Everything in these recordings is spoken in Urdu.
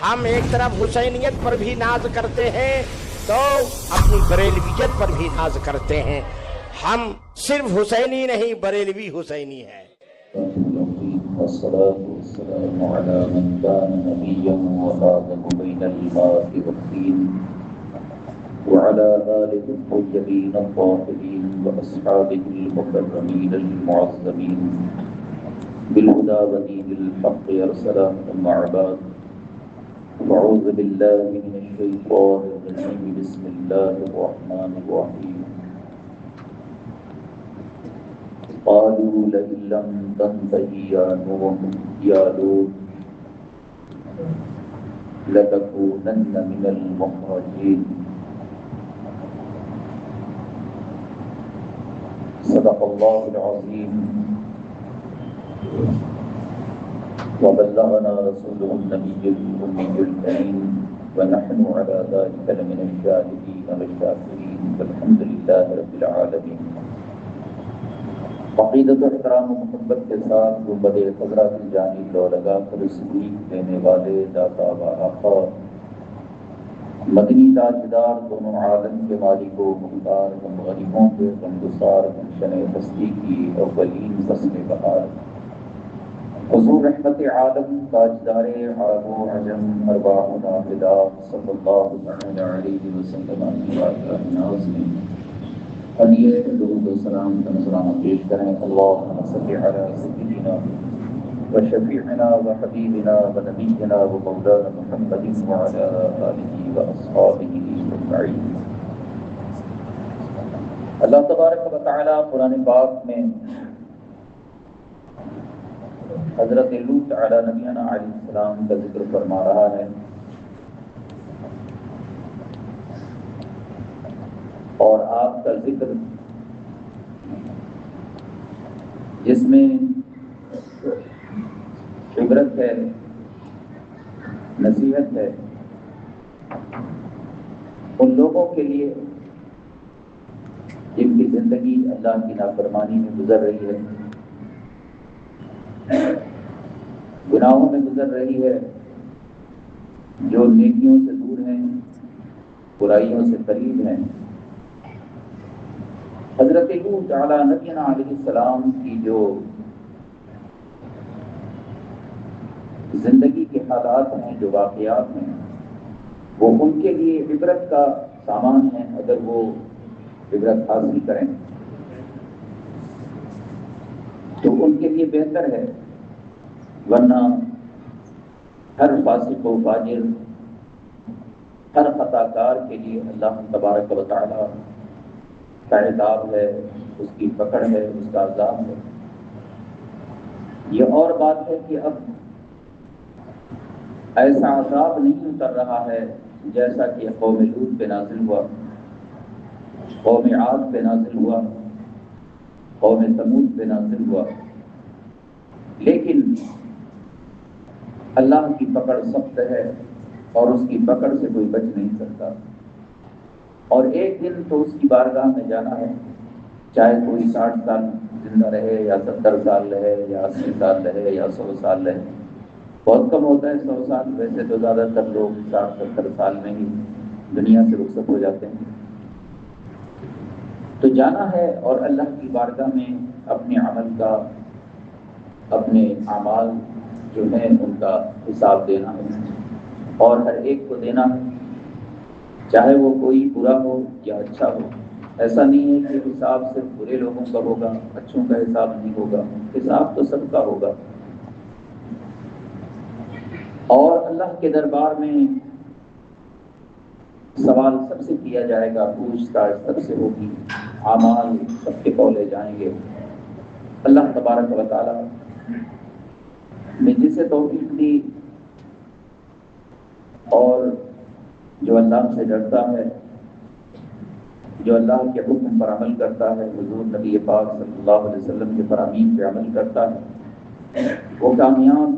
ہم ایک طرف حسینیت پر بھی ناز کرتے ہیں تو اپنی بریلویت پر بھی ناز کرتے ہیں. ہم صرف حسینی نہیں، بریلوی حسینی ہے. والصلاة والسلام على من كان نبيا وآدم بين الماء والطين وعلى آله الطيبين الطاهرين وأصحابه المكرمين المعظمين بالهدى ودين الحق أرسله. أما بعد فأعوذ بالله من الشيطان الرجيم. بسم الله الرحمن الرحيم. قالوا لئن لم تنته يا نوح يا لوط لتكونن من المخرجين. صدق الله العظيم وبلغنا رسوله النبي الأمي الكريم ونحن على ذلك لمن الشاهدين والشاكرين والحمد لله رب العالمين. عقیدت و احترام و محبت کے ساتھ گنبد خضرا کی جانب لو لگا کر صدیق دینے والے داتا و آقا مدنی تاجدار دونوں عالم کے مالک و مختار ہم غریبوں کے غمگسار گلشن ہستی کی اولین فصل بہار حضور رحمت عالم تاجدار عرب و عجم ارواحنا فدا صلی اللہ تعالی علیہ وسلم کی بارگاہ ناز میں علیہ درود و سلام کا نذرانہ پیش کریں. اللہم صلی علی سیدنا و شفیعنا و حبیبنا و نبینا و مولانا محمد وعلی آلہ و اصحابہ اجمعین. اللہ تبارک و تعالی قرآن پاک میں حضرت لوط علی نبینا علیہ السلام کا ذکر فرما رہا ہے اور آپ کا ذکر جس میں عبرت ہے، نصیحت ہے ان لوگوں کے لیے جن کی زندگی اللہ کی نافرمانی میں گزر رہی ہے، گناہوں میں گزر رہی ہے، جو نیکیوں سے دور ہیں، برائیوں سے قریب ہیں. حضرت لوط علیہ نبینا علیہ السلام کی جو زندگی کے حالات ہیں، جو واقعات ہیں، وہ ان کے لیے عبرت کا سامان ہے اگر وہ عبرت حاصل کریں تو ان کے لیے بہتر ہے. ورنہ ہر فاسق و فاجر، ہر خطا کار کے لیے اللہ تبارک و تعالی کا عذاب ہے، اس کی پکڑ ہے، اس کا عذاب ہے. یہ اور بات ہے کہ اب ایسا عذاب نہیں اتر رہا ہے جیسا کہ قوم لوط پہ نازل ہوا، قوم عاد پہ نازل ہوا، قوم ثمود پہ نازل ہوا. لیکن اللہ کی پکڑ سخت ہے اور اس کی پکڑ سے کوئی بچ نہیں سکتا. اور ایک دن تو اس کی بارگاہ میں جانا ہے، چاہے کوئی 60 سال زندہ رہے یا 70 سال رہے یا 80 سال رہے یا 100 سال رہے. بہت کم ہوتا ہے 100 سال، ویسے تو زیادہ تر لوگ 60-70 سال میں ہی دنیا سے رخصت ہو جاتے ہیں. تو جانا ہے اور اللہ کی بارگاہ میں اپنے عمل کا، اپنے اعمال جو ہیں ان کا حساب دینا ہے، اور ہر ایک کو دینا ہے، چاہے وہ کوئی برا ہو یا اچھا ہو. ایسا نہیں ہے کہ حساب صرف برے لوگوں کا ہوگا، اچھوں کا حساب نہیں ہوگا. حساب تو سب کا ہوگا. اور اللہ کے دربار میں سوال سب سے کیا جائے گا، پوچھ تاچھ سب سے ہوگی، اعمال سب کے تولے جائیں گے. اللہ تبارک و تعالی نے جسے توفیق دی اور جو اللہ سے ڈرتا ہے، جو اللہ کے حکم پر عمل کرتا ہے، حضور نبی پاک صلی اللہ علیہ وسلم کے فرامین پہ عمل کرتا ہے، وہ کامیاب.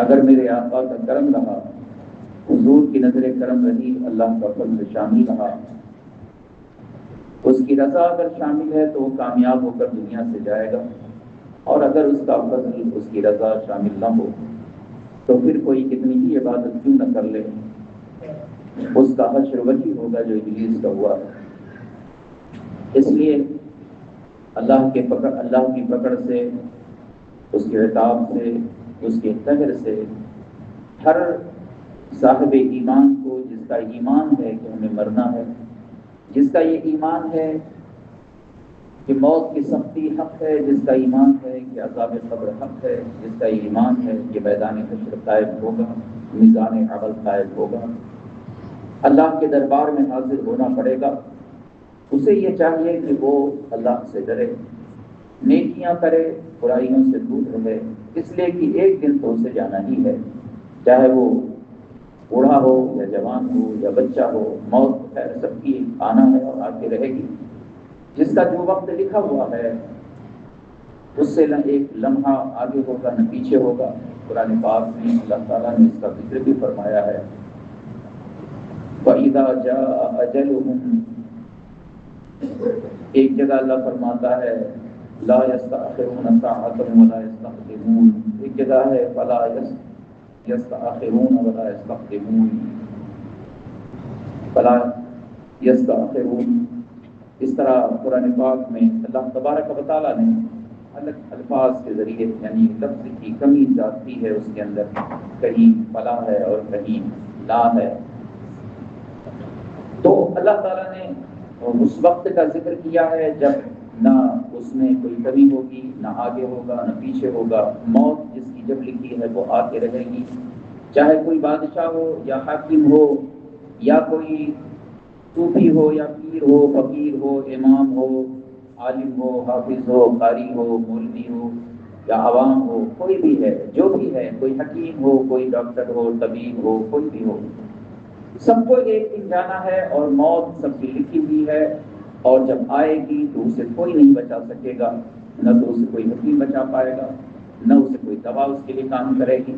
اگر میرے آقا کا کرم رہا، حضور کی نظر کرم رہی، اللہ کا فضل شامل رہا، اس کی رضا اگر شامل ہے تو وہ کامیاب ہو کر دنیا سے جائے گا. اور اگر اس کا فضل، اس کی رضا شامل نہ ہو تو پھر کوئی کتنی ہی عبادت کیوں نہ کر لے، اس کا حشر وہی ہوگا جو ابلیس کا ہوا ہے۔ اس لیے اللہ کی پکڑ سے، اس کے عتاب سے، اس کے قہر سے ہر صاحب ایمان کو، جس کا ایمان ہے کہ ہمیں مرنا ہے، جس کا یہ ایمان ہے کہ موت کی سختی حق ہے، جس کا ایمان ہے کہ عذاب قبر حق ہے، جس کا ایمان ہے کہ میدان حشر قائم ہوگا، میزان عمل قائم ہوگا، اللہ کے دربار میں حاضر ہونا پڑے گا، اسے یہ چاہیے کہ وہ اللہ سے ڈرے، نیکیاں کرے، برائیوں سے دور رہے، اس لیے کہ ایک دن تو اسے جانا ہی ہے، چاہے وہ بوڑھا ہو یا جوان ہو یا بچہ ہو، موت خیر سب کی آنا ہے اور آ کے رہے گی۔ جس کا جو وقت لکھا ہوا ہے اس سے نہ ایک لمحہ آگے ہوگا نہ پیچھے ہوگا۔ قرآن پاک میں اللہ تعالیٰ نے اس کا ذکر بھی فرمایا ہے، وَإِذَا جَاءَ أَجَلُهُمْ، ایک جگہ اللہ فرماتا ہے لا يستأخرون ساعة ولا يستقدمون، ایک جگہ ہے فلا يستأخرون ولا يستقدمون، فلا يستأخرون۔ اس طرح قرآن پاک میں اللہ تبارک و تعالیٰ نے الگ الفاظ کے ذریعے، یعنی لفظ کی کمی جاتی ہے اس کے اندر، کہیں فلا ہے اور کہیں لا ہے، تو اللہ تعالیٰ نے اس وقت کا ذکر کیا ہے جب نہ اس میں کوئی کمی ہوگی، نہ آگے ہوگا نہ پیچھے ہوگا۔ موت جس کی جب لکھی ہے وہ آ کے رہے گی، چاہے کوئی بادشاہ ہو یا حاکم ہو یا کوئی صوفی ہو یا پیر ہو، فقیر ہو، امام ہو، عالم ہو، حافظ ہو، قاری ہو، مولوی ہو یا عوام ہو، کوئی بھی ہے، جو بھی ہے، کوئی حکیم ہو، کوئی ڈاکٹر ہو، طبیب ہو، کوئی بھی ہو، سب کو ایک دن جانا ہے اور موت سب کی لکھی ہوئی ہے، اور جب آئے گی تو اسے کوئی نہیں بچا سکے گا، نہ تو اسے کوئی حکیم بچا پائے گا، نہ اسے کوئی دوا اس کے لیے کام کرے گی،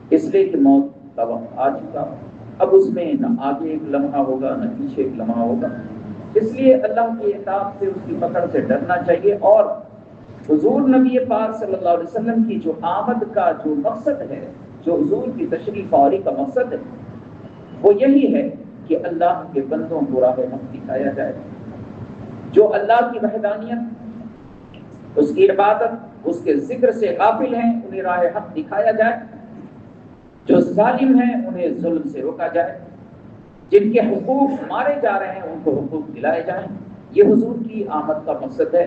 اس لیے کہ موت کا وقت آ چکا، اب اس میں نہ آگے ایک لمحہ ہوگا نہ پیچھے ایک لمحہ ہوگا۔ اس لیے اللہ کی عتاب سے، اس کی پکڑ سے ڈرنا چاہیے، اور حضور نبی پاک صلی اللہ علیہ وسلم کی جو آمد کا جو مقصد ہے، جو حضور کی تشریف آوری کا مقصد ہے، وہ یہی ہے کہ اللہ کے بندوں کو راہ حق دکھایا جائے، جو اللہ کی وحدانیت، اس کی عبادت، اس کے ذکر سے غافل ہیں انہیں راہ حق دکھایا جائے، جو ظالم ہیں انہیں ظلم سے روکا جائے، جن کے حقوق مارے جا رہے ہیں ان کو حقوق دلائے جائیں، یہ حضور کی آمد کا مقصد ہے،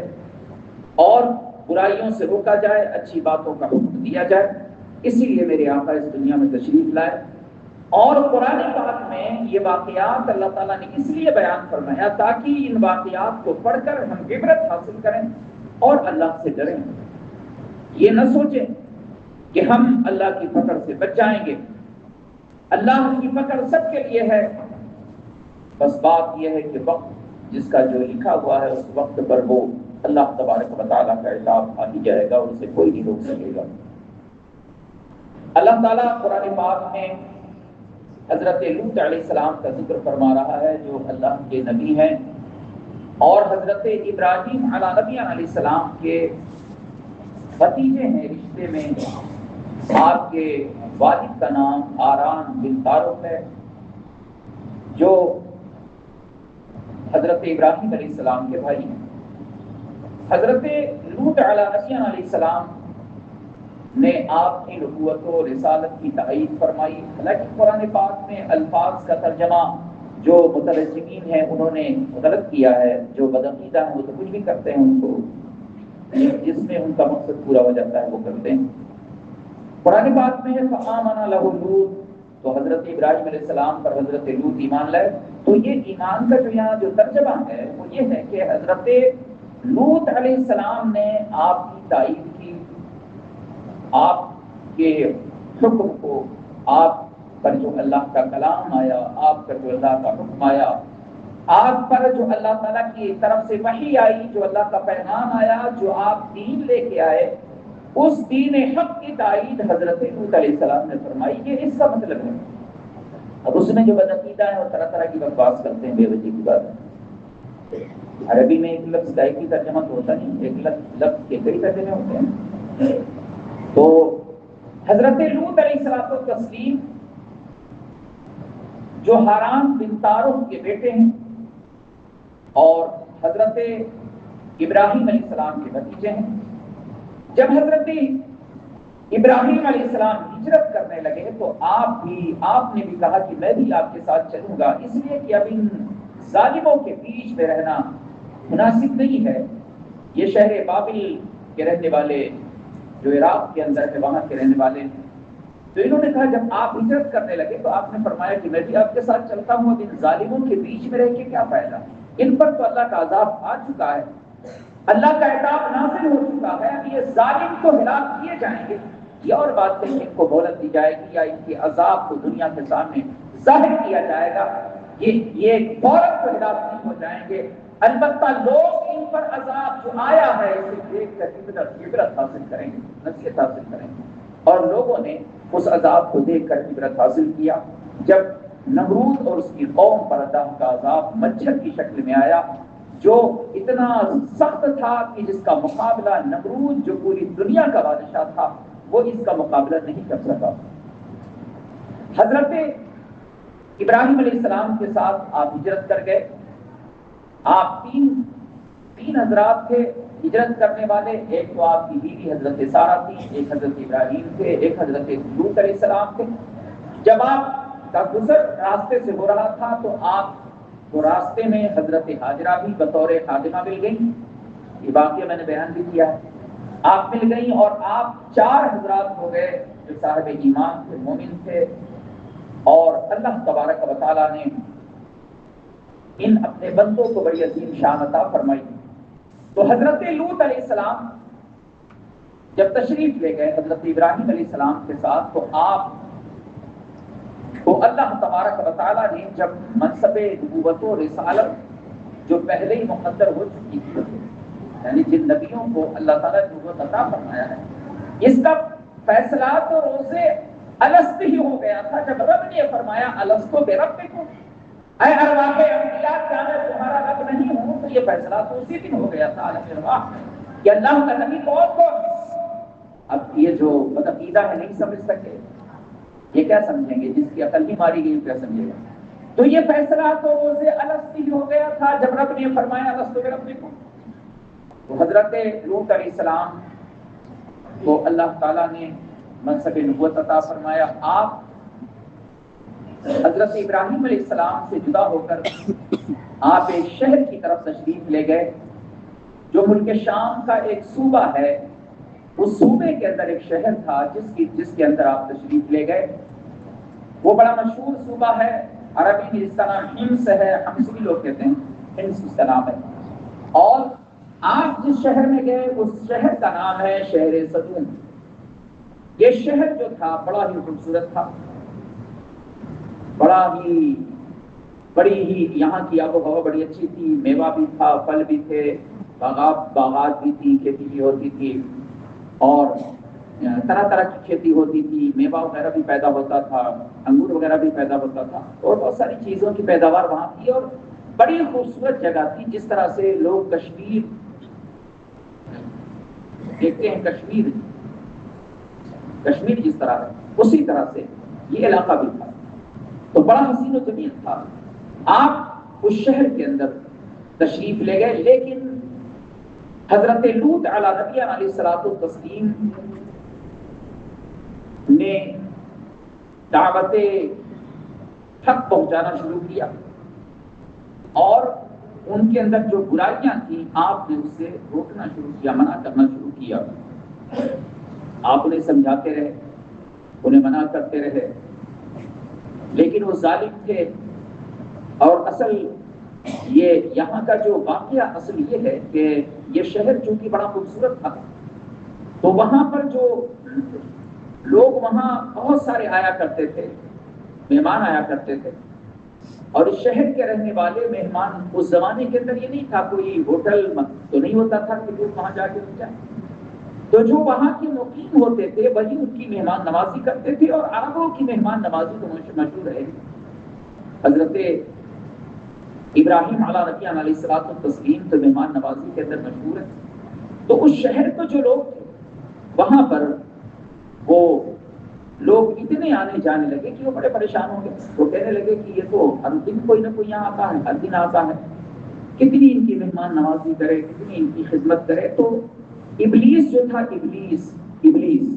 اور برائیوں سے روکا جائے، اچھی باتوں کا حکم دیا جائے، اسی لیے میرے آقا اس دنیا میں تشریف لائے۔ اور قرآن پاک میں یہ واقعات اللہ تعالیٰ نے اس لیے بیان فرمایا تاکہ ان واقعات کو پڑھ کر ہم عبرت حاصل کریں اور اللہ سے ڈریں، یہ نہ سوچیں کہ ہم اللہ کی پکڑ سے بچ جائیں گے، اللہ کی پکڑ سب کے لیے ہے، بس بات یہ ہے کہ وقت جس کا جو لکھا ہوا ہے اس وقت پر وہ اللہ تبارک و تعالیٰ کا عذاب آ ہی جائے گا، اور اسے کوئی نہیں روک سکے گا۔ اللہ تعالیٰ قرآن پاک میں حضرت لوط علیہ السلام کا ذکر فرما رہا ہے، جو اللہ کے نبی ہیں، اور حضرت ابراہیم علیہ نبی علیہ السلام کے بھتیجے ہیں، رشتے میں آپ کے والد کا نام آران بن طارق ہے، جو حضرت ابراہیم علیہ السلام کے بھائی ہیں۔ حضرت لوط علیہ نبی علیہ السلام نے آپ کی نبوت و رسالت کی تائید فرمائی، حالانکہ قرآن پاک میں الفاظ کا ترجمہ جو مترجمین ہیں انہوں نے غلط کیا ہے، جو بدعقیدہ ہیں وہ تو کچھ بھی کرتے ہیں، ان کو جس میں ان کا مقصد پورا ہو جاتا ہے وہ کرتے ہیں۔ قرآن پاک میں ہے فآمن لہ لوط، تو حضرت ابراہیم علیہ السلام پر حضرت لوط ایمان لائے، تو یہ ایمان کا جو یہاں جو ترجمہ ہے وہ یہ ہے کہ حضرت لوط علیہ السلام نے آپ کی تائید کی، آپ کے حکم کو، آپ پر جو اللہ کا کلام آیا، آپ پر جو اللہ کا حکم آیا، آپ پر جو اللہ تعالیٰ کی طرف سے وحی آئی، جو اللہ کا پیغام آیا، جو آپ دین لے کے آئے، اس دین حق کی تائید حضرت لوط علیہ السلام نے فرمائی، یہ اس کا مطلب ہے۔ اب اس میں جو بدعقیدہ ہیں وہ طرح طرح کی بکواس کرتے ہیں، بے وجہ کی بات۔ عربی میں ایک لفظ کا ایک ہی ترجمہ تو ہوتا نہیں، ایک لفظ کے کئی ترجمے ہوتے ہیں، تو حضرت لوط علیہ السلام جو حرام بن تعارف کے بیٹے ہیں اور حضرت ابراہیم علیہ السلام کے بھتیجے ہیں، جب حضرت ابراہیم علیہ السلام ہجرت کرنے لگے تو آپ نے بھی کہا کہ میں بھی آپ کے ساتھ چلوں گا، اس لیے کہ اب ان ظالموں کے بیچ میں رہنا مناسب نہیں ہے۔ یہ شہر بابل کے رہنے والے جو عراق کے اندر ہے وہاں کے رہنے والے ہیں، تو انہوں نے کہا جب آپ ہجرت کرنے لگے تو آپ نے فرمایا کہ میں بھی آپ کے ساتھ چلتا ہوں، اب ان ظالموں کے بیچ میں رہ کے کیا فائدہ، ان پر تو اللہ کا عذاب آ چکا ہے، اللہ کا عذاب نازل ہو چکا ہے، اب یہ ظالم تو ہلاک کیے جائیں گے، یہ اور بات نہیں ان کو مہلت دی جائے گی یا ان کے عذاب کو دنیا کے سامنے ظاہر کیا جائے گا، یہ فوراً تو ہلاک نہیں ہو جائیں گے، البتہ لوگ ان پر عذاب جو آیا ہے اسے دیکھ کر عبرت حاصل کریں گے، نصیحت حاصل کریں گے۔ اور لوگوں نے اس عذاب کو دیکھ کر عبرت حاصل کیا۔ جب نمرود اور اس کی قوم پر اللہ کا عذاب مچھر کی شکل میں آیا جو اتنا سخت تھا کہ جس کا مقابلہ نمرود جو پوری دنیا کا بادشاہ تھا وہ اس کا مقابلہ نہیں کر سکا۔ حضرت ابراہیم علیہ السلام کے ساتھ آپ ہجرت کر گئے۔ آپ تین حضرات تھے ہجرت کرنے والے، ایک تو آپ کی بیوی حضرت سارہ تھی، ایک حضرت ابراہیم تھے، ایک حضرت لوط علیہ السلام تھے۔ جب آپ کا گزر راستے سے ہو رہا تھا تو آپ کو راستے میں حضرت ہاجرہ بھی بطور خادمہ مل گئی، یہ واقعہ میں نے بیان بھی کیا ہے، آپ مل گئی اور آپ 4 حضرات ہو گئے جو صاحب ایمان تھے، مومن تھے، اور اللہ تبارک و تعالیٰ نے ان اپنے بندوں کو بڑی عظیم شان عطا فرمائی۔ تو حضرت لوط علیہ السلام جب تشریف لے گئے حضرت ابراہیم علیہ السلام کے ساتھ تو آپ کو اللہ تبارک و تعالیٰ نے جب منصب نبوت و رسالت جو پہلے ہی مقدر ہو چکی تھی، یعنی جن نبیوں کو اللہ تعالیٰ نے نبوت عطا فرمایا ہے، اس کا فیصلہ تو روزے الست ہی ہو گیا تھا جب رب نے فرمایا الست بربکم، اے ارواح انبیاء کیا میں تمہارا رب نہیں ہوں؟ تو یہ فیصلہ تو اسی دن ہو گیا تھا عالم ارواح میں کہ اللہ کا نبی کون۔ اب یہ جو بدعقیدہ ہے نہیں سمجھ سکے، یہ کیا سمجھیں گے؟ جس کی عقل ہی ماری گئی کیا سمجھے گا؟ تو یہ فیصلہ تو روزے الست ہی ہو گیا تھا جب رب نے فرمایا الست بربکم۔ تو حضرت لوط علیہ السلام کو اللہ تعالیٰ نے منصب نبوت عطا فرمایا۔ آپ حضرت ابراہیم علیہ السلام سے جدا ہو کر آپ ایک شہر کی طرف تشریف لے گئے جو ملک شام کا ایک صوبہ ہے، اس صوبے کے اندر ایک شہر تھا جس کے اندر آپ تشریف لے گئے۔ وہ بڑا مشہور صوبہ ہے، عربی میں جس کا نام حمص ہے، حمصی لوگ کہتے ہیں، حمص اس کا نام ہے، اور آپ جس شہر میں گئے اس شہر کا نام ہے شہر صدوم۔ یہ شہر جو تھا بڑا ہی خوبصورت تھا، بڑی ہی یہاں کی آب و ہوا بڑی اچھی تھی، میوہ بھی تھا، پھل بھی تھے، باغات بھی تھی، کھیتی بھی ہوتی تھی، اور طرح طرح کی کھیتی ہوتی تھی، میوہ وغیرہ بھی پیدا ہوتا تھا، انگور وغیرہ بھی پیدا ہوتا تھا، اور بہت ساری چیزوں کی پیداوار وہاں تھی، اور بڑی خوبصورت جگہ تھی۔ جس طرح سے لوگ کشمیر دیکھتے ہیں، کشمیر جس طرح ہے اسی طرح سے یہ علاقہ بھی تھا، تو بڑا حسین و جمیل تھا۔ آپ اس شہر کے اندر تشریف لے گئے، لیکن حضرت لوط علیہ نبینا علیہ الصلوۃ والتسلیم نے دعوت حق پہنچانا شروع کیا، اور ان کے اندر جو برائیاں تھیں آپ نے اس سے روکنا شروع کیا، منع کرنا شروع کیا۔ آپ انہیں سمجھاتے رہے، انہیں منع کرتے رہے، لیکن وہ ظالم تھے۔ اور اصل یہاں کا جو واقعہ اصل یہ ہے کہ یہ شہر چونکہ بڑا خوبصورت تھا تو وہاں پر جو لوگ وہاں بہت سارے آیا کرتے تھے، مہمان آیا کرتے تھے، اور اس شہر کے رہنے والے مہمان، اس زمانے کے اندر یہ نہیں تھا کوئی ہوٹل تو نہیں ہوتا تھا کہ لوگ وہاں جا کے رک جائیں، تو جو وہاں کے مقیم ہوتے تھے وہی ان کی مہمان نوازی کرتے تھے، اور عربوں کی مہمان نوازی تو مشہور ہے۔ حضرت ابراہیم علیہ نبینا علیہ الصلوۃ والتسلیم تو مہمان نوازی کے اندر مشہور ہے۔ تو اس شہر کو جو لوگ تھے وہاں پر وہ لوگ اتنے آنے جانے لگے کہ وہ بڑے پریشان ہو گئے. وہ کہنے لگے کہ یہ تو ہر دن کوئی نہ کوئی یہاں آتا ہے، ہر دن آتا ہے، کتنی ان کی مہمان نوازی کرے، کتنی ان کی خدمت کرے. تو ابلیس جو تھا، ابلیس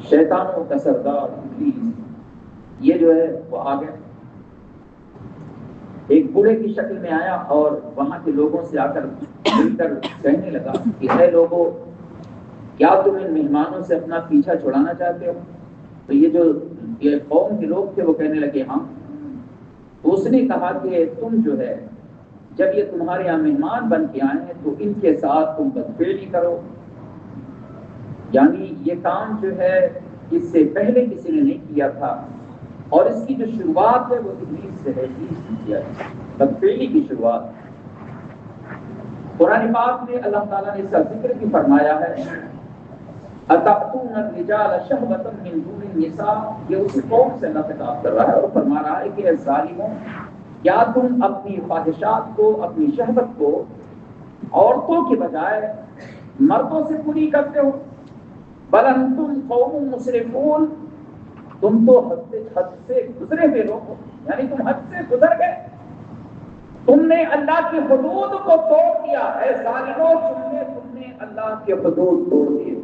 شیطانوں کا سردار ابلیس، یہ جو ہے وہ آ گیا، ایک بوڑھے کی شکل میں آیا اور وہاں کے لوگوں سے آ کر مل کر کہنے لگا کہ اے لوگوں، کیا تم ان مہمانوں سے اپنا پیچھا چھڑانا چاہتے ہو؟ تو یہ قوم کے لوگ تھے وہ کہنے لگے ہاں. تو اس نے کہا کہ تم جو ہے جب یہ تمہارے یہاں مہمان بن کے آئے ہیں تو ان کے ساتھ تم بدفعلی کرو. یعنی یہ کام جو ہے اس سے پہلے کسی نے نہیں کیا تھا، اور اس کی جو شروعات ہے وہ ابلیس سے ہے. بدفعلی کی شروعات قرآن پاک میں اللہ تعالیٰ نے اس کا ذکر بھی فرمایا ہے، اتأتون الرجال شہوۃ من دون النساء. یہ اس قوم سے اللہ خطاب کر رہا ہے اور فرما رہا ہے کہ اے ظالموں، کیا تم اپنی خواہشات کو، اپنی شہوت کو عورتوں کے بجائے مردوں سے پوری کرتے ہو؟ بل انتم قوم مسرفون، تم تو حد سے گزرے ہوئے لوگ ہو، یعنی تم حد سے گزر گئے، تم نے اللہ کی حدود کو توڑ دیا. اے ظالموں، تم نے اللہ کے حدود توڑ دیے.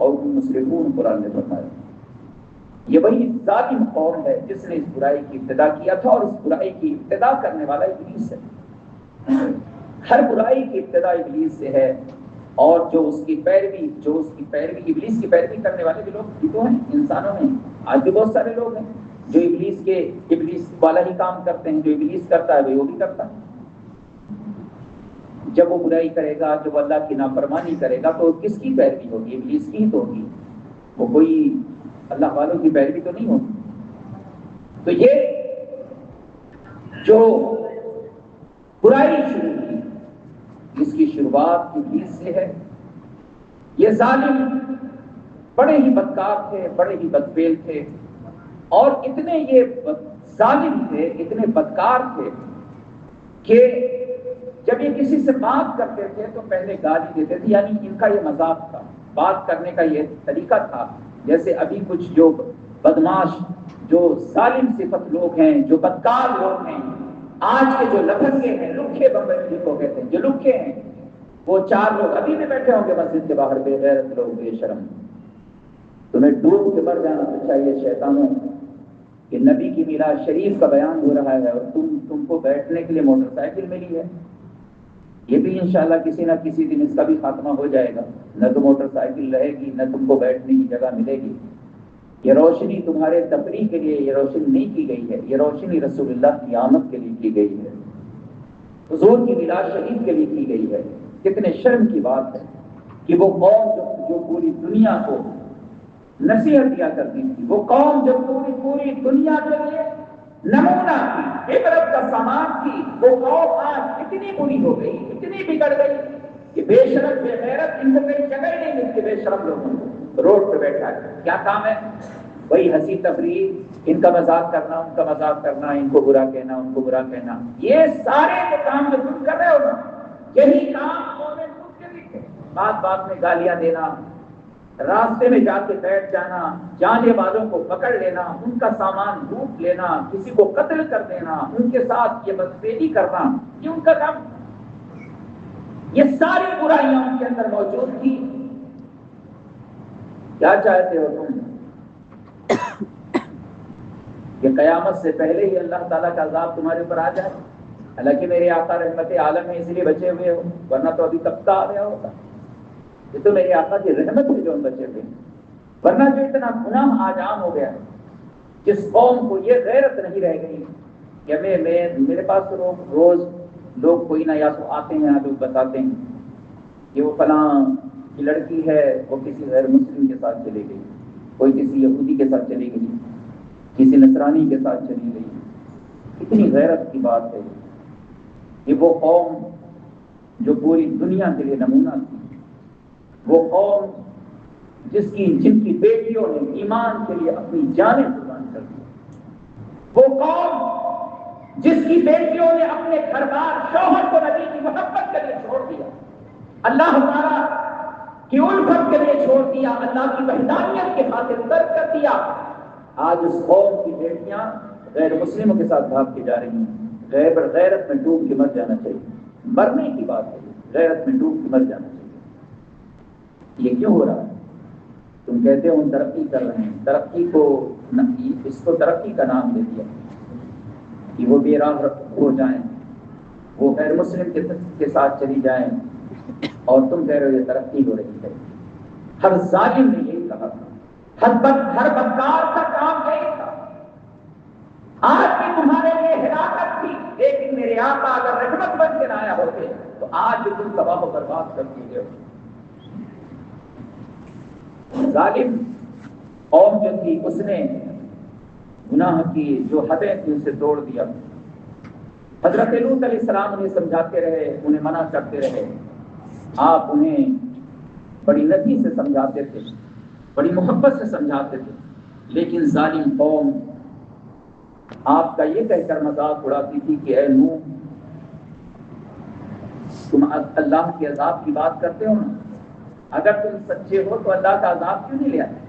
اور مسرفون قرآن نے فرمایا یہ وہی ظالم قوم ہے جس نے اس برائی کی ابتدا کیا تھا، اور اس برائی کی ابتدا کرنے والا ابلیس ہے. ہر برائی کی ابتدا ابلیس سے ہے، اور جو اس کی پیروی ابلیس کی پیروی کرنے والے بھی لوگ بھی تو ہیں انسانوں میں. آج بھی بہت سارے لوگ ہیں جو ابلیس والا ہی کام کرتے ہیں. جو ابلیس کرتا ہے وہ بھی کرتا ہے. جب وہ برائی کرے گا، جب وہ اللہ کی نافرمانی کرے گا تو کس کی پیروی ہوگی؟ ابلیس کی ہی تو ہوگی. وہ کوئی اللہ والوں کی پیروی تو نہیں ہوگی. تو یہ جو برائی شروع کی، اس کی شروعات ابلیس سے ہے. یہ ظالم بڑے ہی بدکار تھے، بڑے ہی بدفعل تھے، اور اتنے یہ ظالم تھے، اتنے بدکار تھے کہ جب یہ کسی سے بات کرتے تھے تو پہلے گالی دیتے تھے. یعنی ان کا یہ مذاق تھا، بات کرنے کا یہ طریقہ تھا. جیسے ابھی کچھ جو بدماش، جو ظالم صفت لوگ ہیں، جو بدکار لوگ ہیں، آج کے جو لفظے ہیں، لکھے بمبئی جن کو کہتے ہیں، جو لکھے ہیں، وہ 4 لوگ ابھی بھی بیٹھے ہوں گے مسجد کے باہر، بے غیرت لوگ، بے شرم. تمہیں ڈوب کے مر جانا تو چاہیے شیطانوں کہ نبی کی میراث شریف کا بیان ہو رہا ہے اور تم کو بیٹھنے کے لیے موٹر سائیکل ملی ہے. یہ بھی انشاءاللہ کسی نہ کسی دن اس کا بھی خاتمہ ہو جائے گا. نہ تو موٹر سائیکل رہے گی، نہ تم کو بیٹھنے کی جگہ ملے گی. یہ روشنی تمہارے تفریح کے لیے یہ روشنی نہیں کی گئی ہے، یہ روشنی رسول اللہ کی آمد کے لیے کی گئی ہے، حضور کی میراث شریف کے لیے کی گئی ہے. کتنے شرم کی بات ہے کہ وہ قوم جو پوری دنیا کو نصیحت دیا کرتی تھی، وہ قوم جو پوری دنیا کے لیے نمونہ تھی، عبرت کا سامان تھی، وہ قوم آج اتنی بری ہو گئی، اتنی بگڑ گئی کہ بے شرم بے غیرت ان کو کہیں جگہ ہی نہیں ملتی. بے شرم لوگوں کو روڈ پہ بیٹھا ہے، کیا کام ہے؟ وہی ہنسی تفریح، ان کا مذاق کرنا، ان کا مذاق کرنا، ان کو برا کہنا، ان کو برا کہنا. یہ سارے جو کام جو تم کر رہے ہو نا، یہی کام قوم لوط کے بھی تھے. بات بات میں گالیاں دینا، راستے میں جا کے بیٹھ جانا، جانے والوں کو پکڑ لینا، ان کا سامان لوٹ لینا، کسی کو قتل کر دینا، ان کے ساتھ یہ بدفعلی کرنا، یہ ان کا کام. یہ ساری برائیاں ان کے اندر موجود تھی. کیا چاہتے ہو تم کہ قیامت سے پہلے ہی اللہ تعالیٰ کا عذاب تمہارے اوپر آ جائے؟ حالانکہ میرے آقا رحمت عالم ہے، اس لیے بچے ہوئے ہو، ورنہ تو ابھی کب کا آ گیا ہوتا. یہ تو میرے آقا کی رحمت ہے جو ہم بچے ہوئے، ورنہ جو اتنا گناہ آج عام ہو گیا ہے، جس قوم کو یہ غیرت نہیں رہ گئی کہ میرے پاس تو روز لوگ کوئی نہ یا تو آتے ہیں، لوگ بتاتے ہیں کہ وہ فلاں کی لڑکی ہے، وہ کسی غیر مسلم کے ساتھ چلی گئی، کوئی کسی یہودی کے ساتھ چلی گئی، کسی نصرانی کے ساتھ چلی گئی. کتنی غیرت کی بات ہے. یہ وہ قوم جو پوری دنیا کے لیے نمونہ تھی، وہ قوم جن کی بیٹیوں نے ایمان کے لیے اپنی جانیں قربان کر دی، وہ قوم جس کی بیٹیوں نے اپنے گھر بار شوہر کو نبی کی محبت کے لیے چھوڑ دیا. اللہ تعالیٰ کی الفت کے لیے چھوڑ دیا، اللہ کی وحدانیت کے خاطر ترک کر دیا۔ آج اس قوم کی بیٹیاں غیر مسلموں کے ساتھ بھاگ کے جا رہی ہیں۔ غیرت میں ڈوب کے مر جانا چاہیے، مرنے کی بات ہے، غیرت میں ڈوب کے مر جانا چاہیے۔ یہ کیوں ہو رہا ہے؟ تم کہتے ہو ہم ترقی کر رہے ہیں، ترقی کو اس کو ترقی کا نام دے دیا کہ وہ بے راہ ہو جائیں، وہ غیر مسلم کے ساتھ چلی جائیں، اور تم کہہ رہے ہو یہ ترقی ہو رہی ہے۔ ہر ظالم نے یہی کہا تھا، ہر بدکار کا کام یہی تھا۔ آج بھی تمہارے لیے ہلاکت تھی، لیکن میرے آقا اگر رحمت بن کے نہ آیا ہوتے تو آج بھی تم تباہ و برباد کر دیے ہو۔ ظالم قوم جو تھی اس نے گناہ کی جو حدیں تھی اسے توڑ دیا۔ حضرت لوط علیہ السلام انہیں سمجھاتے رہے، انہیں منع کرتے رہے، آپ انہیں بڑی نرمی سے سمجھاتے تھے، بڑی محبت سے سمجھاتے تھے، لیکن ظالم قوم آپ کا یہ کہہ کر مذاق اڑاتی تھی کہ اے نوح، تم اللہ کے عذاب کی بات کرتے ہو نا، اگر تم سچے ہو تو اللہ کا عذاب کیوں نہیں لے آتے؟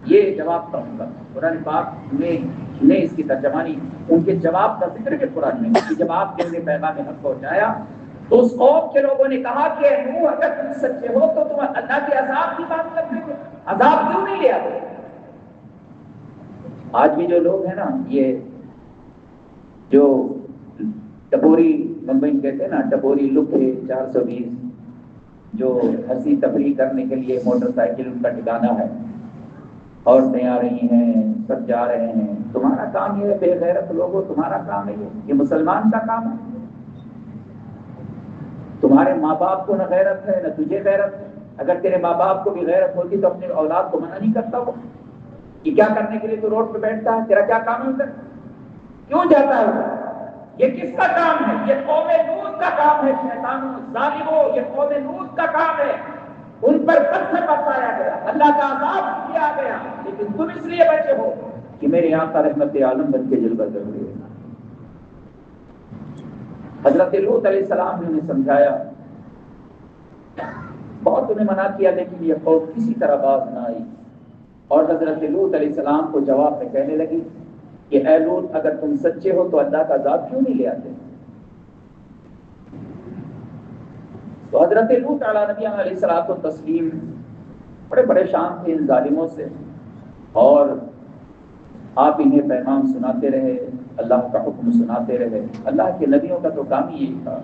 یہ جواب تھا ان کا۔ قرآن پاک نے اس کی ترجمانی، ان کے جواب کا ذکر کے قرآن میں کہ جب آپ نے انہیں پیغام حق پہنچایا تو اس قوم کے لوگوں نے کہا کہ اے نوح، اگر تم سچے ہو تو تم اللہ کے عذاب کی بات کرتے ہو، عذاب کیوں نہیں لے آتے؟ آج بھی جو لوگ ہیں نا، یہ جو ٹپوری بمبئی کہتے ہیں نا، ٹپوری لک ہے 420، جو ہنسی تفریح کرنے کے لیے موٹر سائیکل ان کا ٹھکانہ ہے، عورتیں آ رہی ہیں، سب جا رہے ہیں، تمہارا کام یہ ہے بے غیرت لوگوں، تمہارا کام ہے یہ مسلمان کا کام ہے؟ تمہارے ماں باپ کو نہ غیرت ہے نہ تجھے غیرت ہے۔ اگر تیرے ماں باپ کو بھی غیرت ہوتی تو اپنے اولاد کو منع نہیں کرتا وہ کہ کیا کرنے کے لیے تو روڈ پہ بیٹھتا ہے، تیرا کیا کام ہے ادھر، کیوں جاتا ہے ادھر؟ یہ کس کا کام ہے؟ یہ قوم لوط کا کام ہے۔ شیطانوں، ظالموں، یہ قوم لوط کا کام ہے۔ ان پر پتھر برسایا گیا، اللہ کا عذاب کیا گیا، لیکن تم اس لیے بچے ہو کہ میرے آقا رحمت عالم بن کے جلوہ کر رہے ہو۔ حضرت لوط علیہ السلام نے انہیں سمجھایا، بہت انہیں منع کیا، لیکن یہ قوم کسی طرح باز نہ آئی، اور حضرت لوط علیہ السلام کو جواب میں کہنے لگی کہ اے لوط، اگر تم سچے ہو تو اللہ کا عذاب کیوں نہیں لے آتے؟ تو حضرت لوط علیہ نبی علیہ الصلوۃ والتسلیم بڑے پریشان تھے ان ظالموں سے، اور آپ انہیں پیغام سناتے رہے، اللہ کا حکم سناتے رہے۔ اللہ کے نبیوں کا تو کام ہی یہی تھا،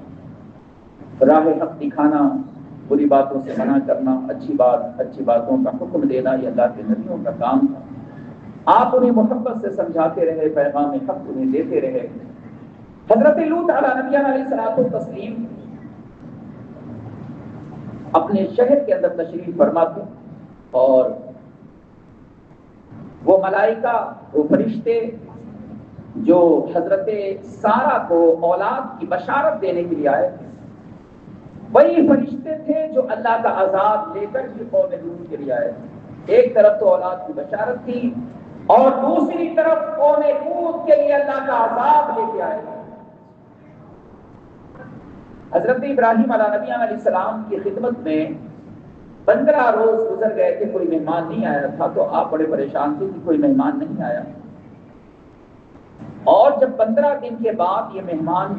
راہ حق دکھانا، بری باتوں سے منع کرنا، اچھی باتوں کا حکم دینا، یہ اللہ کے نبیوں کا کام تھا۔ آپ انہیں محبت سے سمجھاتے رہے، پیغام حق انہیں دیتے رہے۔ حضرت لوط علیہ نبی علیہ الصلوۃ والتسلیم اپنے شہر کے اندر تشریف فرما تھے، اور وہ ملائکہ، وہ فرشتے جو حضرت سارہ کو اولاد کی بشارت دینے کے لیے آئے تھے، وہی فرشتے تھے جو اللہ کا عذاب لے کر بھی قوم لوط کے لیے آئے تھے۔ ایک طرف تو اولاد کی بشارت تھی، اور دوسری طرف قوم لوط کے لیے اللہ کا عذاب لے کے آئے تھے۔ حضرت ابراہیم علیہ نبی علیہ السلام کی خدمت میں 15 روز گزر گئے کہ کوئی مہمان نہیں آیا تھا، تو آپ بڑے پریشان تھے کہ کوئی مہمان نہیں آیا، اور جب 15 دن کے بعد یہ مہمان،